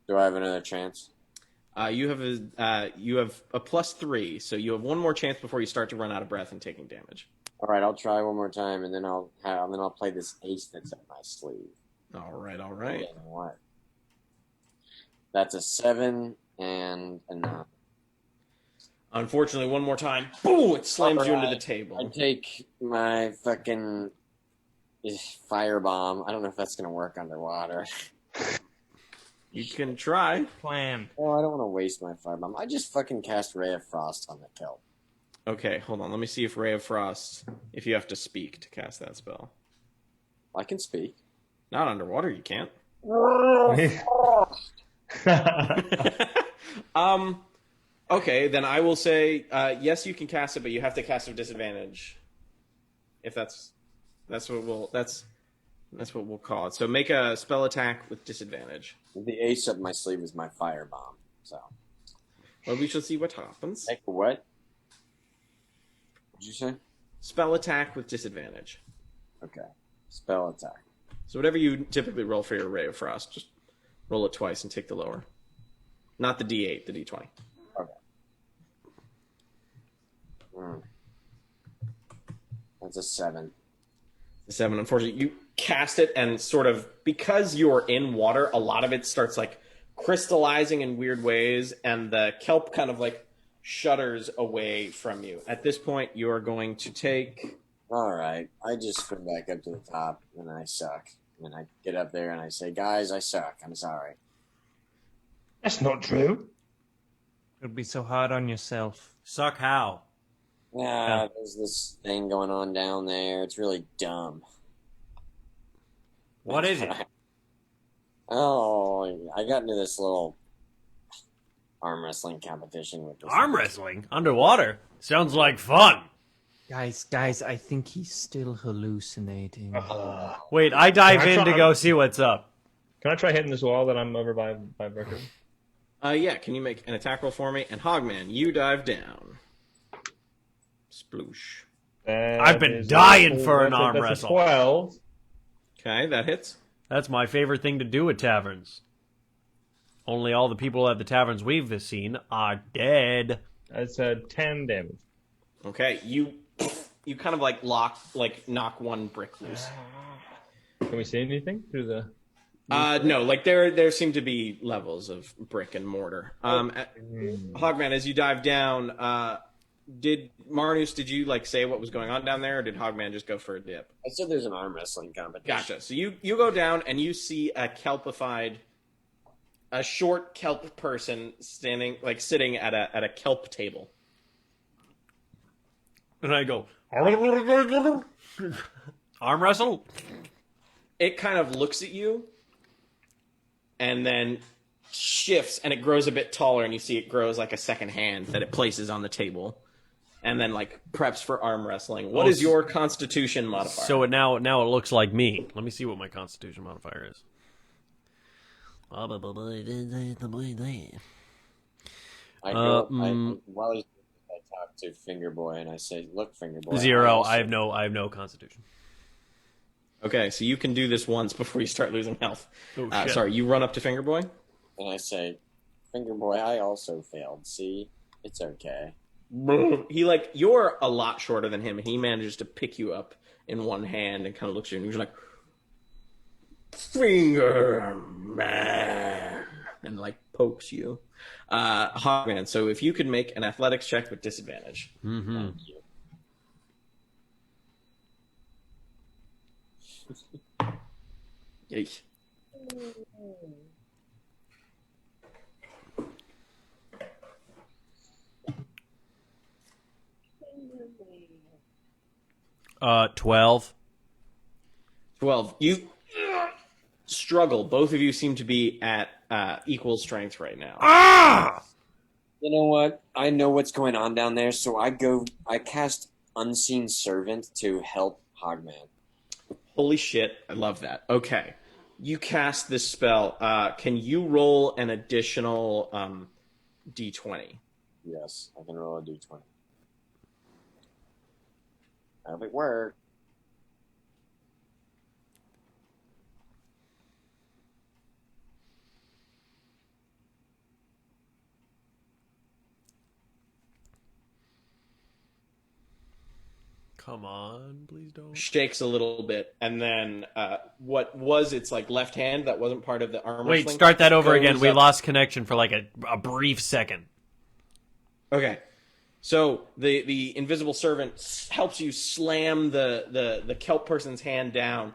Do I have another chance? You have a +3, so you have one more chance before you start to run out of breath and taking damage. All right, I'll try one more time, and then I'll play this ace that's up my sleeve. All right. Yeah, what? That's a 7 and a 9. Unfortunately, one more time, boom! It slams you into the I table. take my fucking firebomb. I don't know if that's gonna work underwater. You can try. Plan. Oh, I don't want to waste my firebomb. I just fucking cast Ray of Frost on the kelp. Okay, hold on. Let me see if Ray of Frost, if you have to speak to cast that spell. I can speak. Not underwater, you can't. Okay, then I will say yes, you can cast it, but you have to cast it with disadvantage. If that's what we'll call it. So make a spell attack with disadvantage. The ace up my sleeve is my firebomb. So Well, we shall see what happens. Take a what? What'd you say? Spell attack with disadvantage. Okay. Spell attack. So whatever you typically roll for your Ray of Frost, just roll it twice and take the lower. Not the D8, the D20. Okay. That's a 7. The 7, unfortunately, you cast it and sort of, because you're in water, a lot of it starts like crystallizing in weird ways, and the kelp kind of like shudders away from you. At this point, you are going to take... All right. I just swim back up to the top, and I suck. And I get up there and I say, guys, I suck. I'm sorry. That's not true. Don't be so hard on yourself. Suck how? Yeah, there's this thing going on down there. It's really dumb. What is it? Oh, I got into this little arm wrestling competition with this. Arm wrestling? Underwater? Sounds like fun. Guys, I think he's still hallucinating. Wait, I dive Can I in try- to go see what's up. Can I try hitting this wall that I'm over by Bricker? Yeah, can you make an attack roll for me? And Hogman, you dive down. Sploosh. I've been dying for an arm wrestle. 12. Okay, that hits. That's my favorite thing to do at taverns. Only all the people at the taverns we've seen are dead. That's 10 damage. Okay, you kind of like knock one brick loose. Can we see anything through the... No, like there seem to be levels of brick and mortar. Hogman, as you dive down, did you like say what was going on down there, or did Hogman just go for a dip? I said there's an arm wrestling competition. Gotcha. So you go down and you see a short kelp person sitting at a kelp table. And I go, arm wrestle? It kind of looks at you and then shifts, and it grows a bit taller, and you see it grows like a second hand that it places on the table, and then like preps for arm wrestling. What is your Constitution modifier? So now it looks like me. Let me see what my Constitution modifier is. I go, while he's I talk to Fingerboy and I say, "Look, Fingerboy." 0. I have no Constitution. Okay, so you can do this once before you start losing health. Oh, shit. Sorry, you run up to Fingerboy? And I say, "Fingerboy, I also failed. See, it's okay." You're a lot shorter than him, and he manages to pick you up in one hand and kind of looks at you, and he's like, "Finger man," and like pokes you. Hogman, so if you could make an athletics check with disadvantage. Mm-hmm. Thank you. Yeesh. Uh, 12. 12. You struggle. Both of you seem to be at equal strength right now. Ah! You know what? I know what's going on down there, so I cast Unseen Servant to help Hogman. Holy shit, I love that. Okay. You cast this spell. Can you roll an additional d20? Yes, I can roll a d20. I hope it worked. Come on, please don't. Shakes a little bit, and then what was its like left hand that wasn't part of the arm Wait, wrestling start that over again. goes We up. lost connection for like a brief second. Okay. So the invisible servant helps you slam the kelp person's hand down,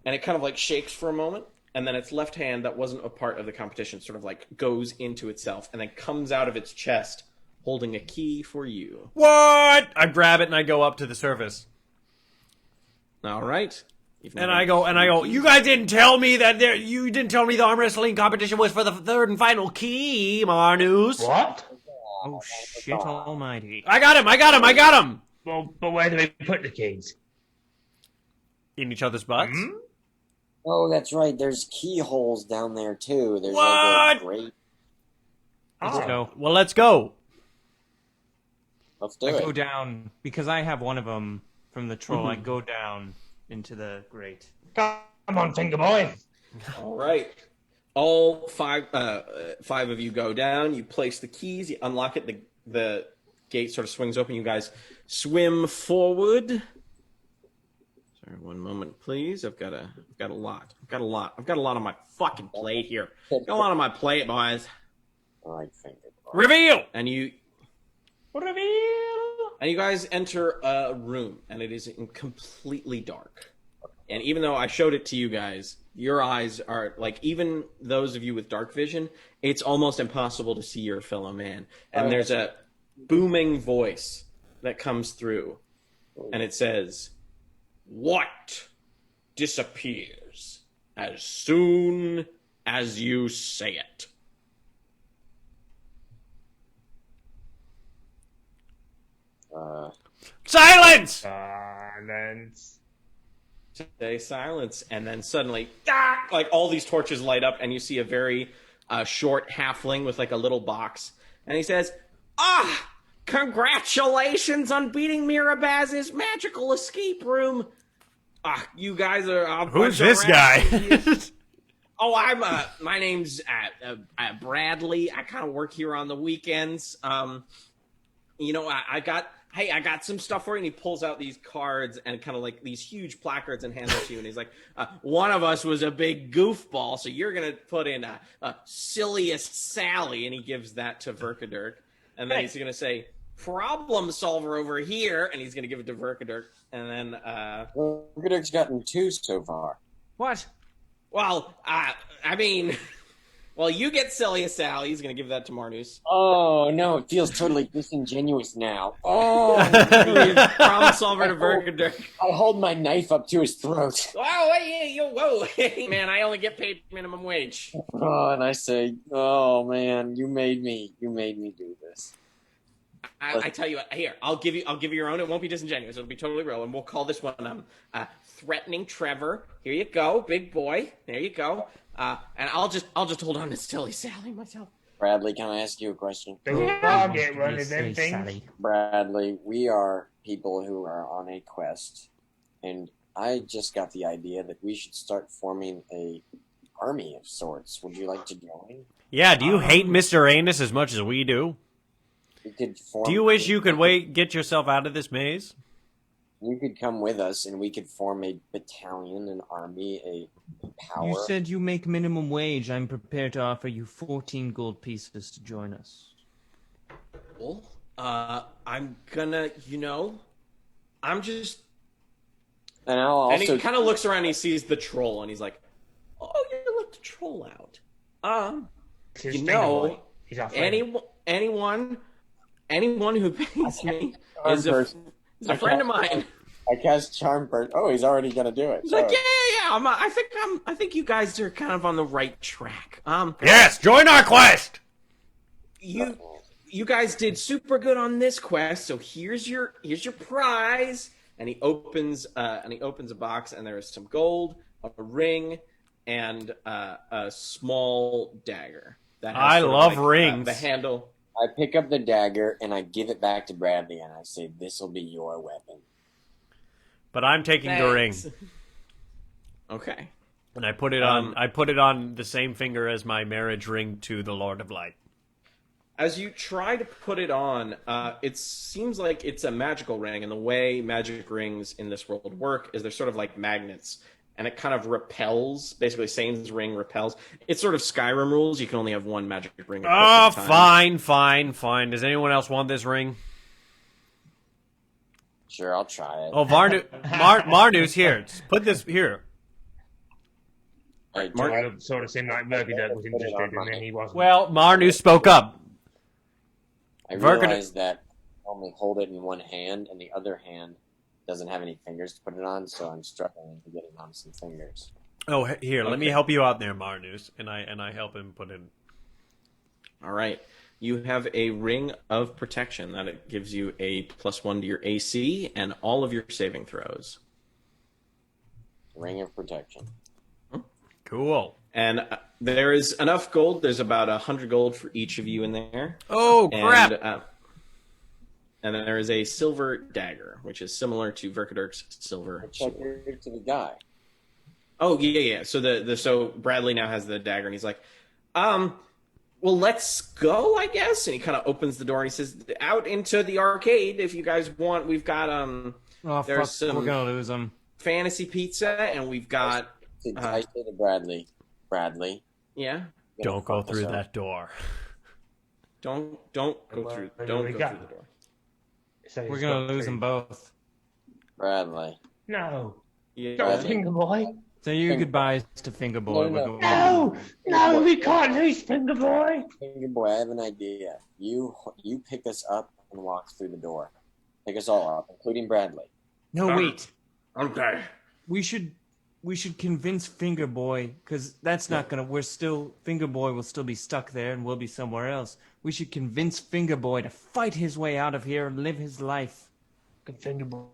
and it kind of like shakes for a moment, and then its left hand that wasn't a part of the competition sort of like goes into itself and then comes out of its chest holding a key for you. What? I grab it and I go up to the surface. All right. And I go, you guys didn't tell me you didn't tell me the arm wrestling competition was for the third and final key, Marnus. What? Oh, shit almighty. I got him! Well, but where do we put the keys? In each other's butts? Hmm? Oh, that's right. There's keyholes down there too. There's What? like a great. Let's go. Well, let's go. Let's do I it. go down because I have one of them from the troll. Mm-hmm. I go down into the grate. Come on, Fingerboy. All right. All five of you go down. You place the keys. You unlock it. The gate sort of swings open. You guys swim forward. Sorry, one moment, please. I've got a lot on my fucking plate here. Got a lot on my plate, boys. I like Fingerboy. Reveal. And you guys enter a room, and it is completely dark. And even though I showed it to you guys, your eyes are like, even those of you with dark vision, it's almost impossible to see your fellow man. And there's a booming voice that comes through, and it says, "What disappears as soon as you say it?" Silence. Silence. Say silence, and then suddenly, like all these torches light up, and you see a very short halfling with like a little box, and he says, congratulations on beating Mirabaz's magical escape room. You guys are a Who's bunch of this guy? Oh, I'm my name's Bradley. I kind of work here on the weekends. You know, I got some stuff for you. And he pulls out these cards and kind of like these huge placards and hands it to you. And he's like, one of us was a big goofball, so you're going to put in silliest Sally. And he gives that to Verkadirk. And then he's going to say, problem solver over here. And he's going to give it to Verkadirk. And then... Verkadirk's gotten 2 so far. What? Well, I mean... Well, you get silliest Sally. He's going to give that to Marnus. Oh, no, it feels totally disingenuous now. Oh, problem solver to Verkadirk. I hold my knife up to his throat. Whoa, hey, man, I only get paid minimum wage. Oh, and I say, oh, man, you made me do this. I tell you what, here, I'll give you your own. It won't be disingenuous. It'll be totally real, and we'll call this one Threatening Trevor. Here you go, big boy. There you go. And I'll just hold on to silly Sally myself. Bradley, can I ask you a question? Do we all get one of them things? Sally. Bradley, we are people who are on a quest, and I just got the idea that we should start forming a army of sorts. Would you like to join? Yeah. Do you hate Mr. Anus as much as we do? We could form. Do you wish you could get yourself out of this maze? You could come with us, and we could form a battalion, an army, a power. You said you make minimum wage. I'm prepared to offer you 14 gold pieces to join us. Well, I'm gonna, I'm just... And I'll also... And he kind of looks around and he sees the troll, and he's like, oh, you let the troll out. Anyone who pays me is a friend of mine. I cast Charm Person. Oh, he's already gonna do it. He's like, yeah. I think you guys are kind of on the right track. Yes, join our quest. You guys did super good on this quest, so here's your prize. And he opens a box, and there is some gold, a ring, and a small dagger. That has I sort of love like, rings. The handle. I pick up the dagger and I give it back to Bradley, and I say, "This will be your weapon." But I'm taking the ring. Okay. And I put it on. I put it on the same finger as my marriage ring to the Lord of Light. As you try to put it on, it seems like it's a magical ring, and the way magic rings in this world work is they're sort of like magnets, and it kind of repels. Basically, Sane's ring repels. It's sort of Skyrim rules. You can only have one magic ring. Oh, fine. Does anyone else want this ring? Sure, I'll try it. Oh, Marnus, here. Put this here. Hey, It sort of seemed like Verkadirk was interested, and then he wasn't. Well, Marnus spoke up. I realize that I only hold it in one hand, and the other hand doesn't have any fingers to put it on, so I'm struggling to get it on some fingers. Oh, here, let me help you out there, Marnus, and I help him put in. All right. You have a ring of protection that it gives you a +1 to your AC and all of your saving throws. Ring of protection. Cool. And there is enough gold. There's about 100 gold for each of you in there. Oh, crap. And then there is a silver dagger, which is similar to Verkadurk's silver sword. To the guy. Oh, yeah. So Bradley now has the dagger, and he's like, well, let's go, I guess. And he kind of opens the door, and he says, out into the arcade if you guys want. We've got, there's some we're going to lose them. fantasy pizza, and we've got... I say to Bradley. Yeah? Don't go through that door. Don't go through the door. So We're going to lose them both. Bradley. No. Yeah. Not Fingerboy. Say your goodbyes to Fingerboy. No, we can't lose Fingerboy. Fingerboy, I have an idea. You pick us up and walk through the door. Pick us all up, including Bradley. No, wait. Okay. We should convince Fingerboy, because that's not gonna. Fingerboy will still be stuck there, and we'll be somewhere else. We should convince Fingerboy to fight his way out of here and live his life. Good Fingerboy.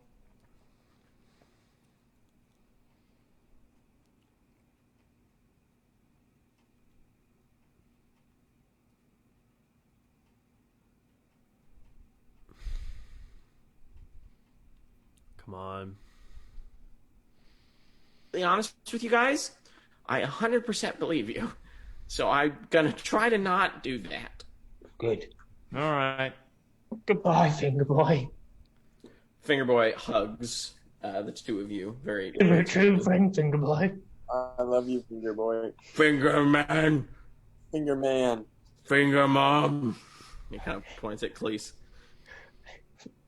Come on. Be honest with you guys, I 100% believe you. So I'm gonna try to not do that. Good. All right. Goodbye, Fingerboy. Fingerboy hugs the two of you very. You're a true friend, Fingerboy. I love you, Fingerboy. Fingerman. Fingerman. Finger mom. He kind of points at Cleese.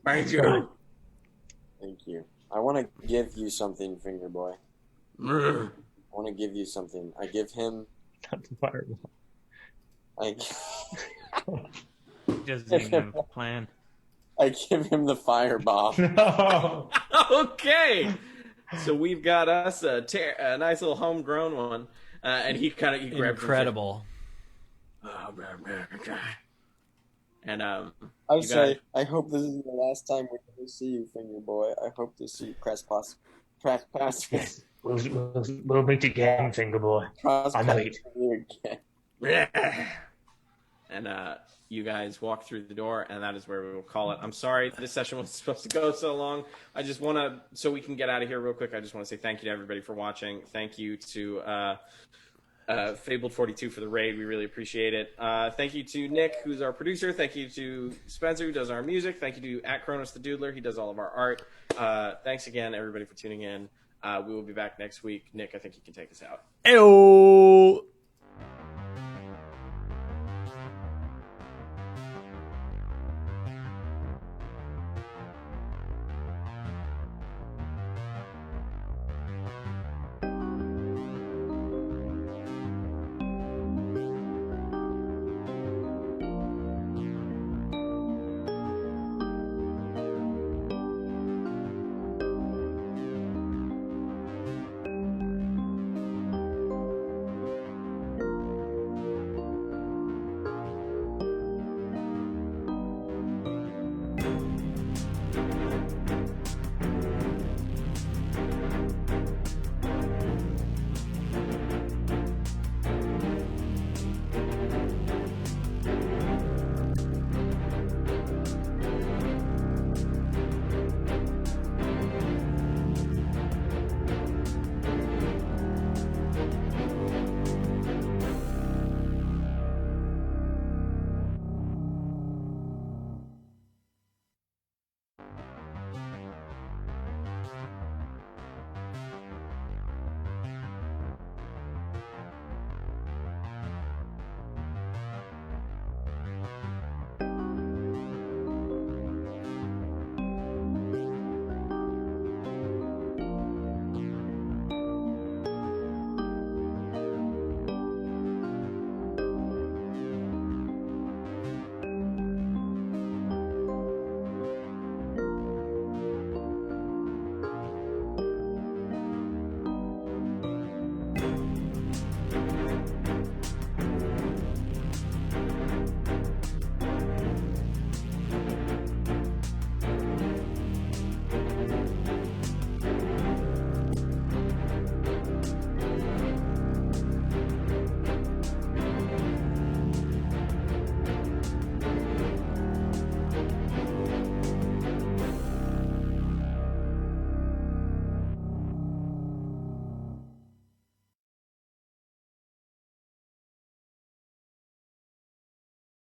Thank you. Thank you. I want to give you something, Fingerboy. I want to give you something. I give him... Not the fireball. Just give a plan. I give him the firebomb. No. Okay. So we've got us a nice little homegrown one. And he grabs Incredible. And I you guys- I hope this is the last time we ever see you, Fingerboy. I hope to see you cross paths. Yes. We'll meet again, Fingerboy. I know it. Yeah. And you guys walk through the door, and that is where we will call it. I'm sorry this session was supposed to go so long. I just want to, so we can get out of here real quick, I just want to say thank you to everybody for watching. Thank you to Fabled42 for the raid. We really appreciate it. Thank you to Nick, who's our producer. Thank you to Spencer, who does our music. Thank you to @Kronos the Doodler. He does all of our art. Thanks again, everybody, for tuning in. We will be back next week. Nick, I think you can take us out. Ew.